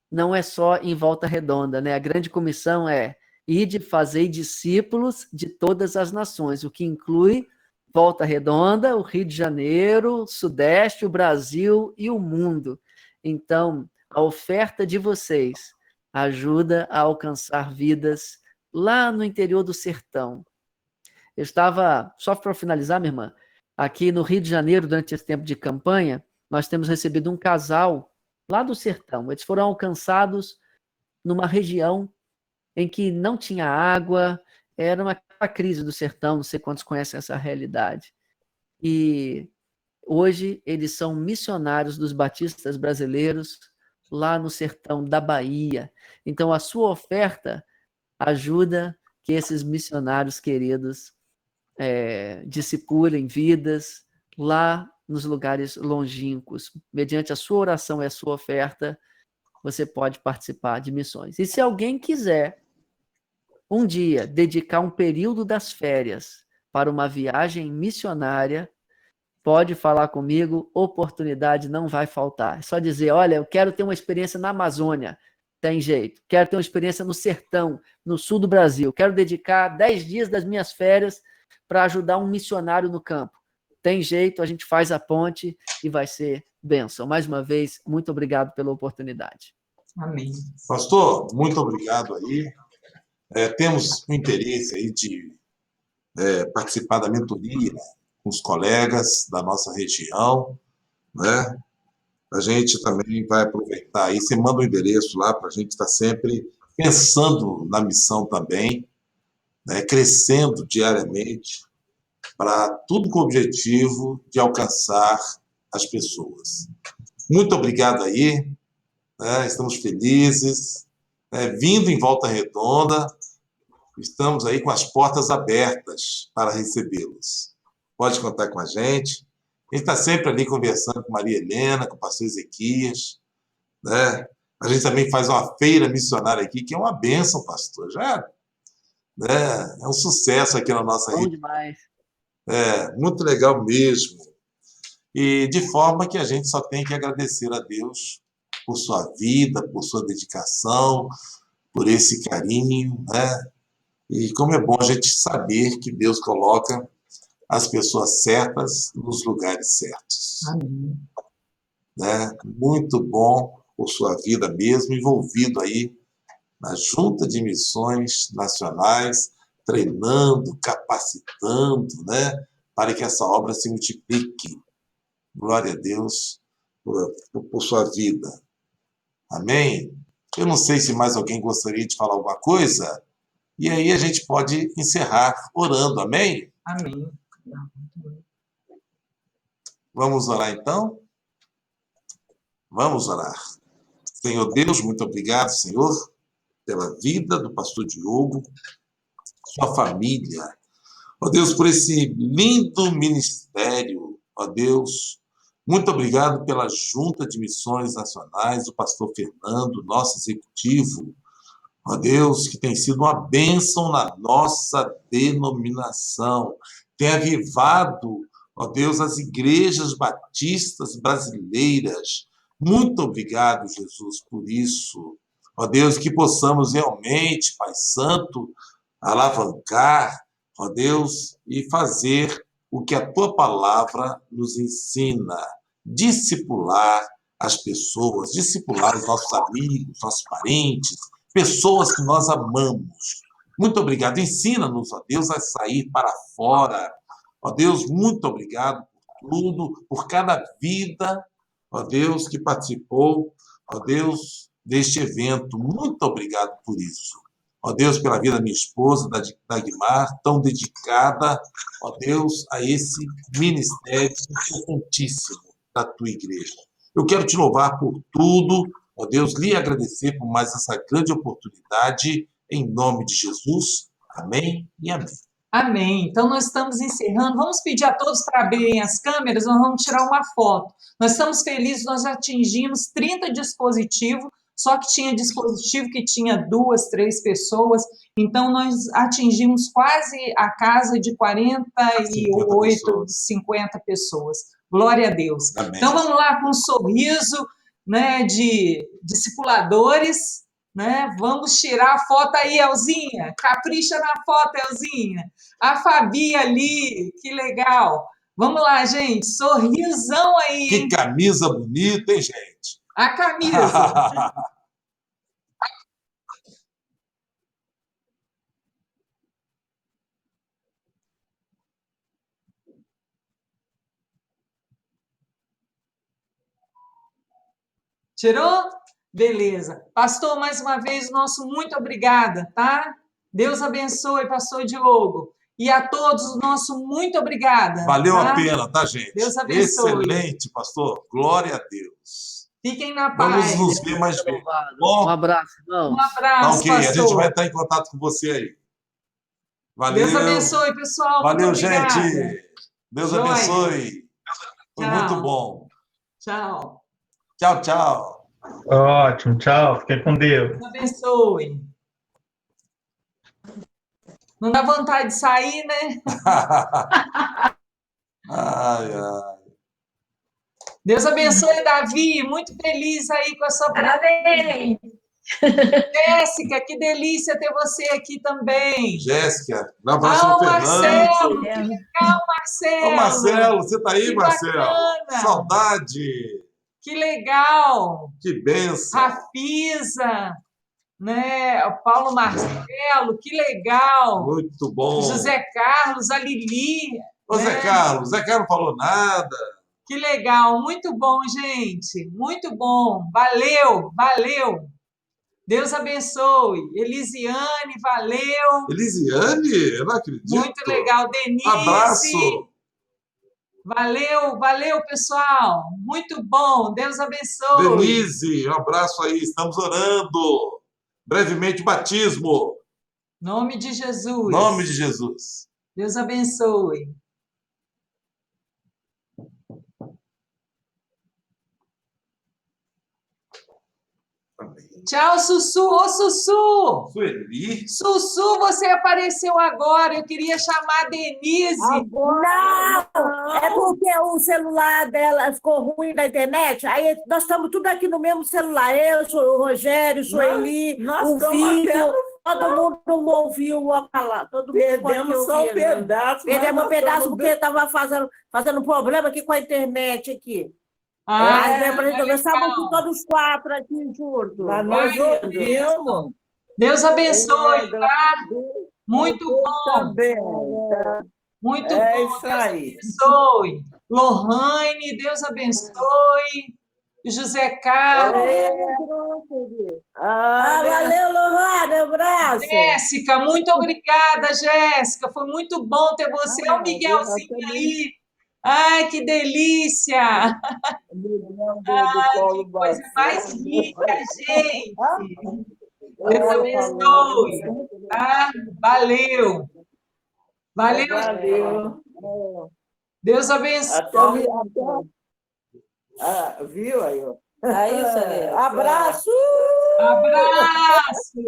[SPEAKER 7] não é só em Volta Redonda, né? A grande comissão é ide fazer discípulos de todas as nações, o que inclui Volta Redonda, o Rio de Janeiro, o Sudeste, o Brasil e o mundo. Então, a oferta de vocês ajuda a alcançar vidas lá no interior do sertão. Eu estava, só para finalizar, minha irmã, aqui no Rio de Janeiro, durante esse tempo de campanha, nós temos recebido um casal lá do sertão. Eles foram alcançados numa região em que não tinha água, era uma crise do sertão, não sei quantos conhecem essa realidade. E hoje eles são missionários dos batistas brasileiros lá no sertão da Bahia. Então a sua oferta ajuda que esses missionários queridos discipulem vidas lá nos lugares longínquos. Mediante a sua oração e a sua oferta, você pode participar de missões. E se alguém quiser um dia dedicar um período das férias para uma viagem missionária, pode falar comigo, oportunidade não vai faltar. É só dizer, olha, eu quero ter uma experiência na Amazônia, tem jeito. Quero ter uma experiência no sertão, no sul do Brasil. Quero dedicar 10 dias das minhas férias para ajudar um missionário no campo. Tem jeito, a gente faz a ponte e vai ser bênção. Mais uma vez, muito obrigado pela oportunidade.
[SPEAKER 1] Amém.
[SPEAKER 4] Pastor, muito obrigado aí. Temos o interesse aí de participar da mentoria com os colegas da nossa região, né? A gente também vai aproveitar aí, você manda o endereço lá para a gente estar sempre pensando na missão também, né? Crescendo diariamente, para tudo com o objetivo de alcançar as pessoas. Muito obrigado aí, né? Estamos felizes, né? Vindo em Volta Redonda, estamos aí com as portas abertas para recebê-los. Pode contar com a gente. A gente está sempre ali conversando com Maria Helena, com o pastor Ezequias, né? A gente também faz uma feira missionária aqui, que é uma bênção, pastor. Já, né? É um sucesso aqui na nossa região.
[SPEAKER 7] Bom demais.
[SPEAKER 4] Muito legal mesmo. E de forma que a gente só tem que agradecer a Deus por sua vida, por sua dedicação, por esse carinho, né? E como é bom a gente saber que Deus coloca as pessoas certas nos lugares certos.
[SPEAKER 1] Amém.
[SPEAKER 4] Né? Muito bom por sua vida mesmo, envolvido aí na Junta de Missões Nacionais, treinando, capacitando, né? Para que essa obra se multiplique. Glória a Deus por sua vida. Amém? Eu não sei se mais alguém gostaria de falar alguma coisa, e aí a gente pode encerrar orando. Amém?
[SPEAKER 1] Amém.
[SPEAKER 4] Vamos orar então? Vamos orar. Senhor Deus, muito obrigado, Senhor, pela vida do pastor Diogo, sua família. Ó Deus, por esse lindo ministério. Ó Deus, muito obrigado pela Junta de Missões Nacionais, o pastor Fernando, nosso executivo. Ó Deus, que tem sido uma bênção na nossa denominação. Tem avivado, ó Deus, as igrejas batistas brasileiras. Muito obrigado, Jesus, por isso. Ó Deus, que possamos realmente, Pai Santo, alavancar, ó Deus, e fazer o que a Tua palavra nos ensina. Discipular as pessoas, discipular os nossos amigos, nossos parentes, pessoas que nós amamos. Muito obrigado. Ensina-nos, ó Deus, a sair para fora. Ó Deus, muito obrigado por tudo, por cada vida, ó Deus, que participou, ó Deus, deste evento. Muito obrigado por isso. Ó Deus, pela vida da minha esposa, da Dagmar, tão dedicada, ó Deus, a esse ministério importantíssimo da Tua igreja. Eu quero Te louvar por tudo, ó Deus, lhe agradecer por mais essa grande oportunidade, em nome de Jesus. Amém e amém.
[SPEAKER 1] Amém. Então, nós estamos encerrando. Vamos pedir a todos para abrirem as câmeras, nós vamos tirar uma foto. Nós estamos felizes, nós já atingimos 30 dispositivos, só que tinha dispositivo que tinha 2, 3 pessoas, então nós atingimos quase a casa de 48, 50 pessoas. Glória a Deus.
[SPEAKER 4] Amém.
[SPEAKER 1] Então, vamos lá com um sorriso, né, de discipuladores, né? Vamos tirar a foto aí, Elzinha. Capricha na foto, Elzinha. A Fabi ali, que legal. Vamos lá, gente. Sorrisão aí.
[SPEAKER 4] Que camisa bonita, hein, gente?
[SPEAKER 1] A camisa. Tirou? Beleza. Pastor, mais uma vez, nosso muito obrigada, tá? Deus abençoe, pastor Diogo. E a todos, o nosso muito obrigada.
[SPEAKER 4] Valeu
[SPEAKER 1] tá?
[SPEAKER 4] a pena, tá, gente?
[SPEAKER 1] Deus abençoe.
[SPEAKER 4] Excelente, pastor. Glória a Deus.
[SPEAKER 1] Fiquem na paz.
[SPEAKER 4] Vamos nos ver mais vezes.
[SPEAKER 7] Um abraço, irmãos.
[SPEAKER 1] Um abraço,
[SPEAKER 4] tá ok,
[SPEAKER 1] pastor.
[SPEAKER 4] a gente vai estar em contato com você aí. Valeu.
[SPEAKER 1] Deus abençoe, pessoal.
[SPEAKER 4] Valeu,
[SPEAKER 1] muito obrigada.
[SPEAKER 4] gente. Deus
[SPEAKER 1] Joia.
[SPEAKER 4] abençoe. Foi
[SPEAKER 1] Tchau.
[SPEAKER 4] muito bom.
[SPEAKER 1] Tchau.
[SPEAKER 4] Tchau, tchau.
[SPEAKER 8] Ótimo, tchau. Fiquem com Deus.
[SPEAKER 1] Deus abençoe. Não dá vontade de sair, né?
[SPEAKER 4] Ai, ai.
[SPEAKER 1] Deus abençoe, Davi. Muito feliz aí com a sua
[SPEAKER 10] Parabéns!
[SPEAKER 1] Jéssica, que delícia ter você aqui também.
[SPEAKER 4] Jéssica, um abraço no
[SPEAKER 1] Marcelo,
[SPEAKER 4] Fernando.
[SPEAKER 1] que legal, Marcelo.
[SPEAKER 4] Ô, Marcelo, você tá aí,
[SPEAKER 1] Que
[SPEAKER 4] Marcelo?
[SPEAKER 1] bacana.
[SPEAKER 4] Saudade.
[SPEAKER 1] Que legal.
[SPEAKER 4] Que benção.
[SPEAKER 1] Rafisa, né? O Paulo Marcelo, que legal.
[SPEAKER 4] Muito bom.
[SPEAKER 1] José Carlos, a Lili.
[SPEAKER 4] Ô, Zé Carlos não falou nada.
[SPEAKER 1] Que legal, muito bom, gente. Muito bom. Valeu, valeu. Deus abençoe. Elisiane, valeu.
[SPEAKER 4] Elisiane? Eu não acredito.
[SPEAKER 1] Muito legal. Denise.
[SPEAKER 4] Abraço.
[SPEAKER 1] Valeu, valeu, pessoal. Muito bom. Deus abençoe.
[SPEAKER 4] Denise, um abraço aí. Estamos orando. Brevemente, batismo.
[SPEAKER 1] Nome de Jesus.
[SPEAKER 4] Nome de Jesus.
[SPEAKER 1] Deus abençoe. Tchau, Sussu. Ô, Sussu.
[SPEAKER 4] Sueli.
[SPEAKER 1] Sussu, você apareceu agora. Eu queria chamar a Denise.
[SPEAKER 14] Não, é porque o celular dela ficou ruim da internet. Aí nós estamos tudo aqui no mesmo celular. Eu, o Rogério, Sueli, o Vídeo. Todo mundo não ouviu o falar. Todo mundo
[SPEAKER 15] Perdemos só um pedaço.
[SPEAKER 14] Perdemos um pedaço porque estava fazendo problema aqui com a internet aqui. Estávamos todos quatro aqui juntos.
[SPEAKER 15] Mas nós ouvimos.
[SPEAKER 1] Deus abençoe, tá? Muito bom.
[SPEAKER 15] Também.
[SPEAKER 1] Muito bom.
[SPEAKER 15] Isso aí.
[SPEAKER 1] Deus abençoe. Lohane, Deus abençoe. José Carlos.
[SPEAKER 14] Valeu, Lohane, abraço.
[SPEAKER 1] Jéssica, muito obrigada, Jéssica. Foi muito bom ter você. Olha o Miguelzinho aí. Ai, que delícia! Ai, que coisa mais linda, gente! Deus abençoe! Tá? Valeu! Valeu! Deus abençoe!
[SPEAKER 15] Viu aí?
[SPEAKER 14] Abraço!
[SPEAKER 1] Abraço!